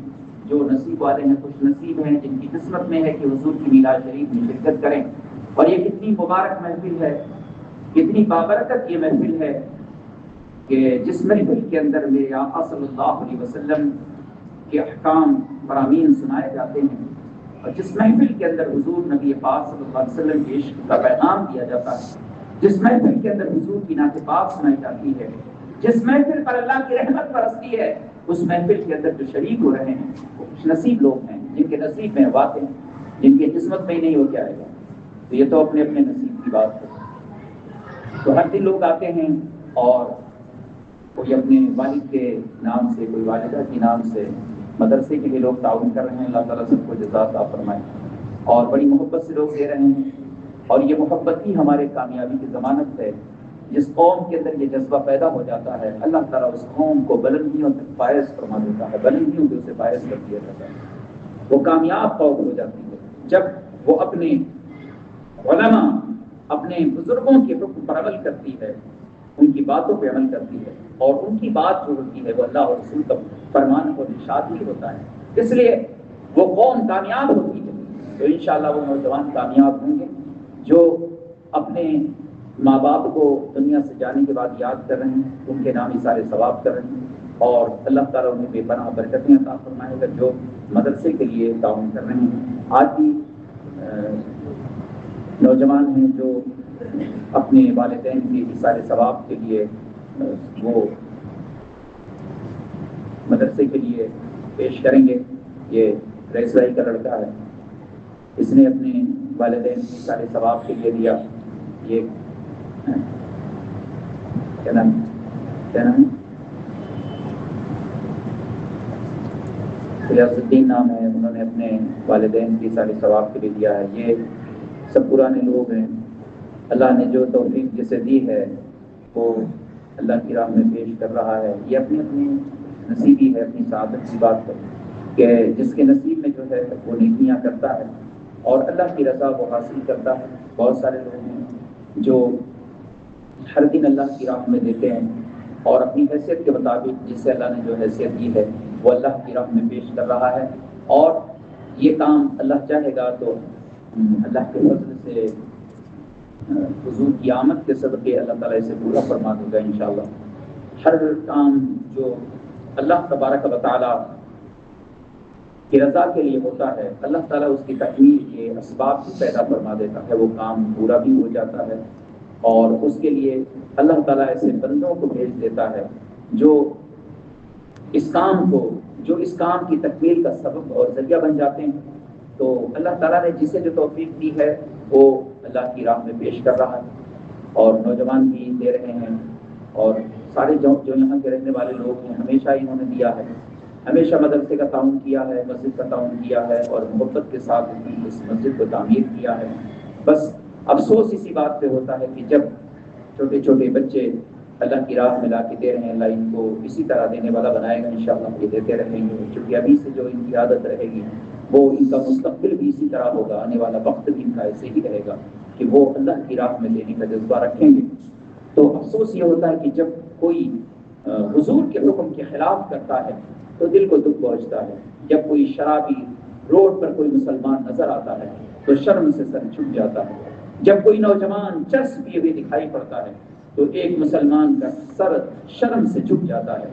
جو نصیب والے ہیں، خوش نصیب ہیں، جن کی قسمت میں ہے کہ حضور کی میلاد شریف میں شرکت کریں. اور یہ کتنی مبارک محفل ہے، کتنی بابرکت یہ محفل ہے کہ جس محفل کے اندر میرے آقا صلی اللہ علیہ وسلم کے احکام فرامین سنائے جاتے ہیں اور جس محفل کے اندر حضور نبی پاک صلی اللہ علیہ وسلم کے عشق کا پیغام دیا جاتا ہے، جس محفل کے اندر حضور کی نعت پاک سنائی جاتی ہے، جس محفل پر اللہ کی رحمت برستی ہے، اس محفل کے اندر جو شریک ہو رہے ہیں وہ خوش نصیب لوگ ہیں جن کے نصیب میں باتیں ہیں، جن کی قسمت میں ہی نہیں ہو کے آئے گا. تو یہ تو اپنے اپنے نصیب کی بات ہے. تو ہر دن لوگ آتے ہیں اور کوئی اپنے والد کے نام سے، کوئی والدہ کے نام سے مدرسے کے لیے لوگ تعاون کر رہے ہیں. اللہ تعالیٰ سب کو جزا عطا فرمائے اور بڑی محبت سے لوگ دے رہے ہیں اور یہ محبت ہی ہمارے کامیابی کی ضمانت ہے. جس قوم کے اندر یہ جذبہ پیدا ہو جاتا ہے اللہ تعالیٰ اس قوم کو بلندیوں تک فائز فرما دیتا ہے، بلندیوں سے اسے فائز کر دیا جاتا ہے. وہ کامیاب قوم ہو جاتی ہے جب وہ اپنے علماء، اپنے بزرگوں کے حکم پر عمل کرتی ہے، ان کی باتوں پہ عمل کرتی ہے اور ان کی بات جو ہوتی ہے وہ اللہ اور رسول کا فرمان اور ارشاد ہی ہوتا ہے. اس لیے وہ قوم کامیاب ہوتی ہے. تو انشاءاللہ وہ نوجوان کامیاب ہوں گے جو اپنے ماں باپ کو دنیا سے جانے کے بعد یاد کر رہے ہیں، ان کے نام اثار ثواب کر رہے ہیں. اور اللہ تعالیٰ انہیں بے پناہ برکتیں عطا فرمائے گا جو مدرسے کے لیے تعاون کر رہے ہیں۔ آج بھی نوجوان ہیں جو اپنے والدین کے ایثار ثواب کے لیے وہ مدرسے کے لیے پیش کریں گے۔ یہ ریس بھائی کا لڑکا ہے، اس نے اپنے والدین کے ایثار ثواب کے لیے دیا۔ یہ کیا نام ہے؟ ریاض الدین نام ہے، انہوں نے اپنے والدین کی ایثار ثواب کے لیے دیا ہے۔ یہ سب پرانے لوگ ہیں، اللہ نے جو توفیق جسے دی ہے وہ اللہ کی راہ میں پیش کر رہا ہے۔ یہ اپنی اپنی نصیبی ہے، اپنی سعادت کی بات ہے کہ جس کے نصیب میں جو ہے وہ نیکیاں کرتا ہے اور اللہ کی رضا وہ حاصل کرتا ہے۔ بہت سارے لوگ ہیں جو ہر دن اللہ کی راہ میں دیتے ہیں اور اپنی حیثیت کے مطابق جس سے اللہ نے جو حیثیت دی ہے وہ اللہ کی راہ میں پیش کر رہا ہے، اور یہ کام اللہ چاہے گا تو اللہ کے فضل سے حضور کی آمد کے صدقے اللہ تعالیٰ اسے پورا فرما دے گا انشاءاللہ۔ ہر کام جو اللہ تبارک و تعالیٰ کی رضا کے لیے ہوتا ہے، اللہ تعالیٰ اس کی تکمیل کے اسباب بھی پیدا فرما دیتا ہے، وہ کام پورا بھی ہو جاتا ہے، اور اس کے لیے اللہ تعالیٰ ایسے بندوں کو بھیج دیتا ہے جو اس کام کی تکمیل کا سبب اور ذریعہ بن جاتے ہیں۔ تو اللہ تعالیٰ نے جسے جو توفیق دی ہے وہ اللہ کی راہ میں پیش کر رہا ہے، اور نوجوان بھی دے رہے ہیں، اور سارے جو یہاں کے رہنے والے لوگ ہیں ہمیشہ انہوں نے دیا ہے، ہمیشہ مدرسے کا تعاون کیا ہے، مسجد کا تعاون کیا ہے، اور محبت کے ساتھ اس مسجد کو تعمیر کیا ہے۔ بس افسوس اسی بات پہ ہوتا ہے کہ جب چھوٹے چھوٹے بچے اللہ کی راہ میں لا کے دے رہے ہیں، اللہ ان کو اسی طرح دینے والا بنائے گا انشاءاللہ، یہ دیتے رہیں گے، کیونکہ ابھی سے جو ان کی عادت رہے گی وہ ان کا مستقبل بھی اسی طرح ہوگا، آنے والا وقت بھی ان کا ایسے ہی رہے گا کہ وہ اللہ کی راہ میں دینے کا جذبہ رکھیں گے۔ تو افسوس یہ ہوتا ہے کہ جب کوئی حضور کے حکم کے خلاف کرتا ہے تو دل کو دکھ پہنچتا ہے۔ جب کوئی شرابی روڈ پر کوئی مسلمان نظر آتا ہے تو شرم سے سر جھک جاتا ہے۔ جب کوئی نوجوان چرس پیے ہوئے دکھائی پڑتا ہے تو ایک مسلمان کا سر شرم سے جھک جاتا ہے۔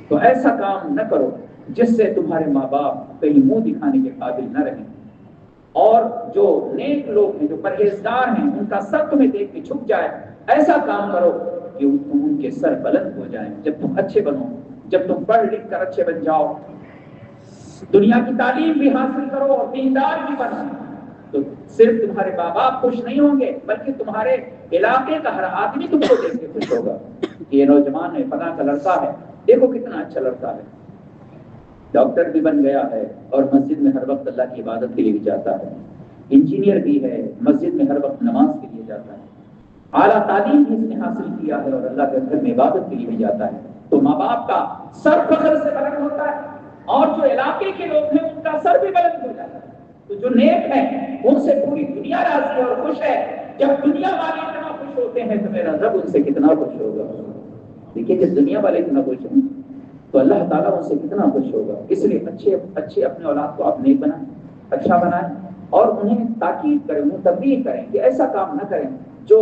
تو ایسا کام نہ کرو جس سے تمہارے ماں باپ کہیں منہ دکھانے کے قابل نہ رہیں، اور جو نیک لوگ ہیں، جو پرہیزگار ہیں، ان کا سر تمہیں دیکھ کے جھک جائے۔ ایسا کام کرو کہ ان کے سر بلند ہو جائیں۔ جب تم اچھے بنو، جب تم پڑھ لکھ کر اچھے بن جاؤ، دنیا کی تعلیم بھی حاصل کرو اور دیندار بھی بنو، تو صرف تمہارے ماں باپ خوش نہیں ہوں گے بلکہ تمہارے علاقے کا ہر آدمی تم کو دیکھ کے خوش ہوگا کہ یہ نوجوان ہے، فلاں کا لڑکا ہے، دیکھو کتنا اچھا لڑکا ہے، ڈاکٹر بھی بن گیا ہے اور مسجد میں ہر وقت اللہ کی عبادت کے لیے بھی جاتا ہے، انجینئر بھی ہے، مسجد میں ہر وقت نماز کے لیے جاتا ہے، اعلیٰ تعلیم بھی اس نے حاصل کیا ہے اور اللہ کے گھر میں عبادت کے لیے بھی جاتا ہے۔ تو ماں باپ کا سر فخر سے بلند ہوتا ہے، اور جو علاقے کے لوگ ہیں ان کا سر بھی بلند ہو جاتا ہے۔ تو جو نیک ہے ان سے پوری دنیا راضی اور خوش ہے۔ جب دنیا والے اتنا خوش ہوتے ہیں تو میرا رب ان سے کتنا خوش ہوگا۔ دیکھیے جب دنیا والے اتنا خوش ہیں تو اللہ تعالیٰ ان سے کتنا خوش ہوگا۔ اس لیے اچھے اپنے اولاد کو آپ نیک بنائیں، اچھا بنائیں، اور انہیں تاکید کریں، تنبیہ کریں کہ ایسا کام نہ کریں جو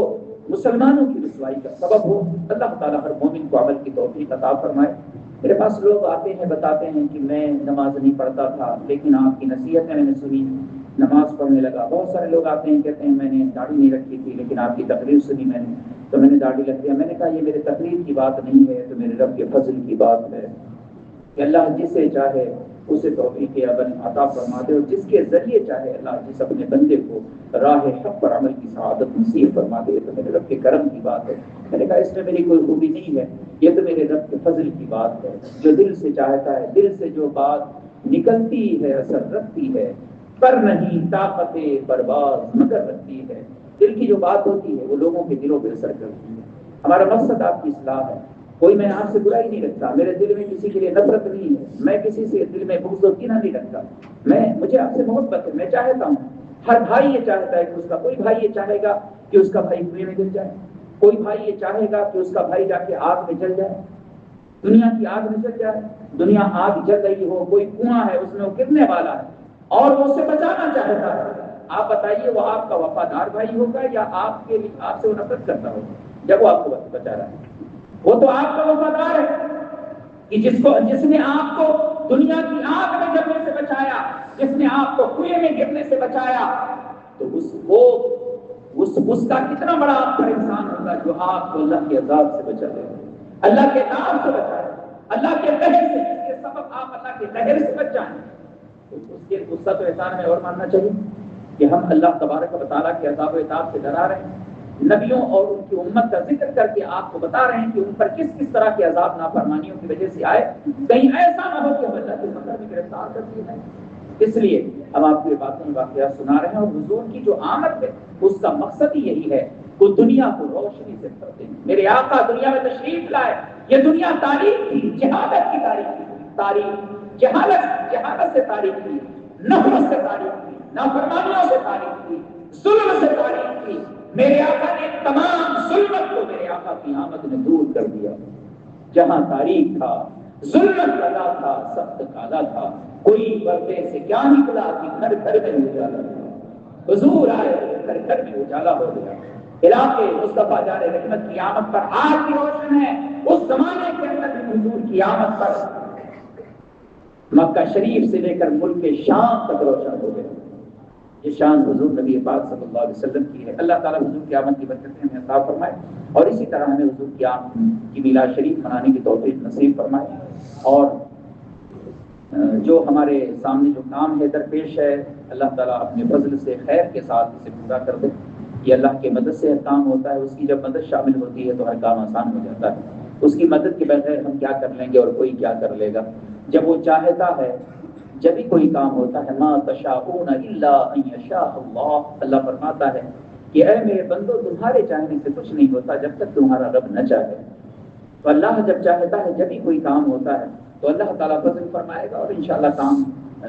مسلمانوں کی رسوائی کا سبب ہو۔ اللہ تعالیٰ ہر مومن کو عمل کی توفیق عطا فرمائے۔ میرے پاس لوگ آتے ہیں، بتاتے ہیں کہ میں نماز نہیں پڑھتا تھا لیکن آپ کی نصیحتیں میں نے سنی، نماز پڑھنے لگا۔ بہت سارے لوگ آتے ہیں کہتے ہیں میں نے داڑھی نہیں رکھی تھی لیکن آپ کی تقریر سنی میں نے تو میں نے داڑھی رکھ دیا۔ میں نے کہا یہ میرے تقریر کی بات نہیں ہے، تو میرے رب کے فضل کی بات ہے کہ اللہ جسے چاہے اسے توفیق عمل عطا فرما دے، اور جس کے ذریعے چاہے اللہ جس اپنے بندے کو راہ حق پر عمل کی سعادت نصیب فرما دے، تو میرے رب کے کرم کی بات ہے۔ میں نے کہا اس میں میری کوئی خوبی نہیں ہے، یہ تو میرے رب کے فضل کی بات ہے۔ جو دل سے چاہتا ہے، دل سے جو بات نکلتی ہے اثر رکھتی ہے، پر نہیں طاقت پرواز مگر رکھتی ہے۔ دل کی جو بات ہوتی ہے وہ لوگوں کے دلوں پہ اثر کرتی ہے۔ ہمارا مقصد آپ کی اصلاح ہے، کوئی میں آپ سے برائی نہیں رکھتا، میرے دل میں کسی کے لیے نفرت نہیں ہے، میں کسی سے دل میں بغض و کینہ نہیں رکھتا، مجھے آپ سے محبت ہے، میں چاہتا ہوں، ہر بھائی یہ چاہتا ہے کہ اس کا کوئی بھائی یہ چاہے گا کہ اس کا بھائی کنویں میں گر جائے، کوئی بھائی یہ چاہے گا کہ اس کا بھائی جا کے آگ میں جل جائے، دنیا کی آگ میں جل جائے، دنیا آگ جل رہی ہو، کوئی کنواں ہے اس میں وہ گرنے والا ہے اور وہ اسے بچانا چاہتا ہے، آپ بتائیے وہ آپ کا وفادار بھائی ہوگا یا آپ سے وہ نفرت کرتا ہوگا؟ جب وہ آپ کو بچا رہا ہے وہ تو آپ کا وفادار ہے، کہ جس نے آپ کو دنیا کی آگ میں جلنے سے بچایا، جس نے آپ کو کنویں میں گرنے سے بچایا، تو اس کا کتنا بڑا آپ کا احسان ہوگا جو آپ کو اللہ کے عذاب سے بچا لے، اللہ کے عذاب سے بچائے، اللہ کے قہر سے، جس کے سبب آپ اللہ کے قہر سے بچ جائیں۔ تو اس کے غصہ تو احسان میں اور ماننا چاہیے کہ ہم اللہ تبارک و تعالیٰ کے عذاب و عتاب سے ڈرا رہے ہیں، نبیوں اور ان کی امت کا ذکر کر کے آپ کو بتا رہے ہیں کہ ان پر کس کس طرح کے عذاب نافرمانیوں کی وجہ سے آئے، کہیں ایسا نہ ہو کہ ہم اللہ کے مقدر میں گرفتار کر دیے جائیں۔ اس لیے ہم آپ کو یہ باتیں واقعات سنا رہے ہیں، اور حضور کی جو آمد ہے اس کا مقصد ہی یہی ہے کہ دنیا کو روشنی سے بھر دیں۔ میرے آقا دنیا میں تشریف لائے، یہ دنیا تاریخ تھی، جہالت کی تاریخ، جہالت سے تاریخ تھی، نفرت سے تاریخ تھی، نافرمانیوں سے تاریخ تھی، ظلم سے تاریخ تھی۔ میرے آقا نے تمام ظلمت کو میرے آقا کی آمد نے دور کر دیا۔ جہاں تاریخ تھا، ظلمت کالا تھا، سخت کالا تھا، کوئی پردے سے کیا نکلا کہ گھر گھر میں اجالا تھا۔ حضور آئے، گھر گھر میں اجالا ہو گیا۔ علاقے مصطفیٰ جان رحمت کی آمد پر آج بھی روشن ہے، اس زمانے کے اندر بھی حضور کی آمد پر مکہ شریف سے لے کر ملک شام تک روشن ہو گئے۔ یہ شان حضور نبی پاک صلی اللہ علیہ وسلم کی ہے۔ اللہ تعالیٰ حضور کی آمد کی برکتیں ہمیں عطا فرمائے، اور اسی طرح ہمیں حضور کی آمد کی میلاد شریف منانے کی توفیق نصیب فرمائے، اور جو ہمارے سامنے جو کام ہے درپیش ہے اللہ تعالیٰ اپنے فضل سے خیر کے ساتھ اسے پورا کر دے۔ یہ اللہ کے مدد سے کام ہوتا ہے، اس کی جب مدد شامل ہوتی ہے تو ہر کام آسان ہو جاتا ہے۔ اس کی مدد کے بغیر ہم کیا کر لیں گے اور کوئی کیا کر لے گا؟ جب وہ چاہتا ہے جب ہی کوئی کام ہوتا ہے۔ ما تشاءون الا ان یشاء اللہ، اللہ فرماتا ہے کہ اے میرے بندو تمہارے چاہنے سے کچھ نہیں ہوتا جب تک تمہارا رب نہ چاہے۔ تو اللہ جب چاہتا ہے جب ہی کوئی کام ہوتا ہے تو اللہ تعالیٰ فضل فرمائے گا، اور انشاءاللہ کام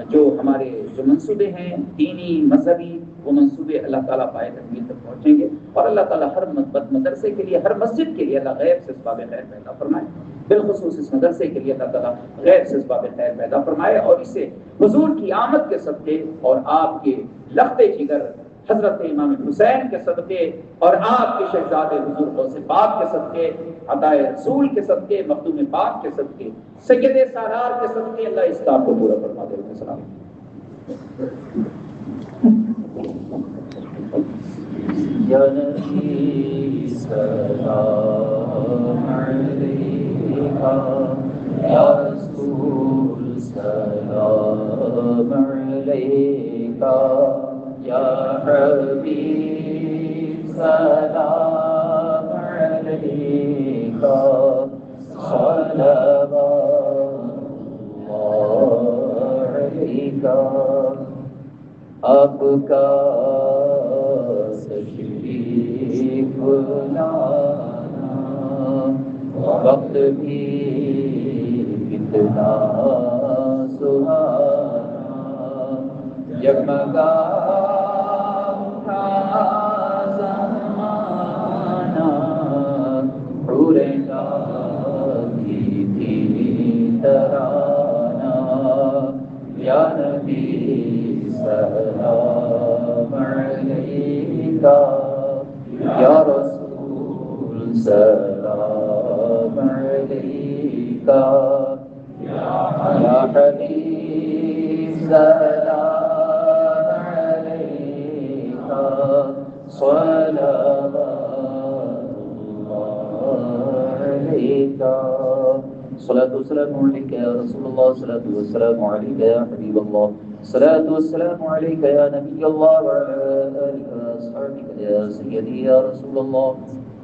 جو ہمارے جو منصوبے ہیں دینی مذہبی، وہ منصوبے اللہ تعالیٰ پائے تکمیل تک پہنچیں گے، اور اللہ تعالیٰ ہر مدرسے کے لیے، ہر مسجد کے لیے اللہ غیب سے اسباب خیر پیدا فرمائے، بالخصوص اس مدرسے کے لیے اللہ تعالیٰ غیب سے اسباب خیر پیدا فرمائے، اور اسے حضور کی آمد کے صدقے اور آپ کے لخت جگر حضرت امام حسین کے صدقے اور آپ کے شہزادے حضور غوث پاک کے صدقے، عطائے رسول کے صدقے، مخدوم پاک کے صدقے، سید سالار کے صدقے اللہ اس کام کو پورا فرما دے۔ السلام یا نبی سلام علیکہ، یا رسول سلام علیکہ، یا حبیب سلام علیکہ، صلوات اللہ علیکہ۔ آپ کا تشریف لانا وقت بھی کتنا سہانا، جگمگا اٹھا زمانہ، حوریں گاتی تھی ترانہ، یا نبی سلام علیکہ، یا رسول سلام علیکہ، یا حبیب سلام علیکہ، صلوات اللہ علیکہ۔ الصلاة والسلام عليك يا رسول الله، الصلاة والسلام عليك يا حبيب الله، الصلاة والسلام عليك يا نبي الله، وعلى آلك وأصحابك يا سيدي يا رسول الله۔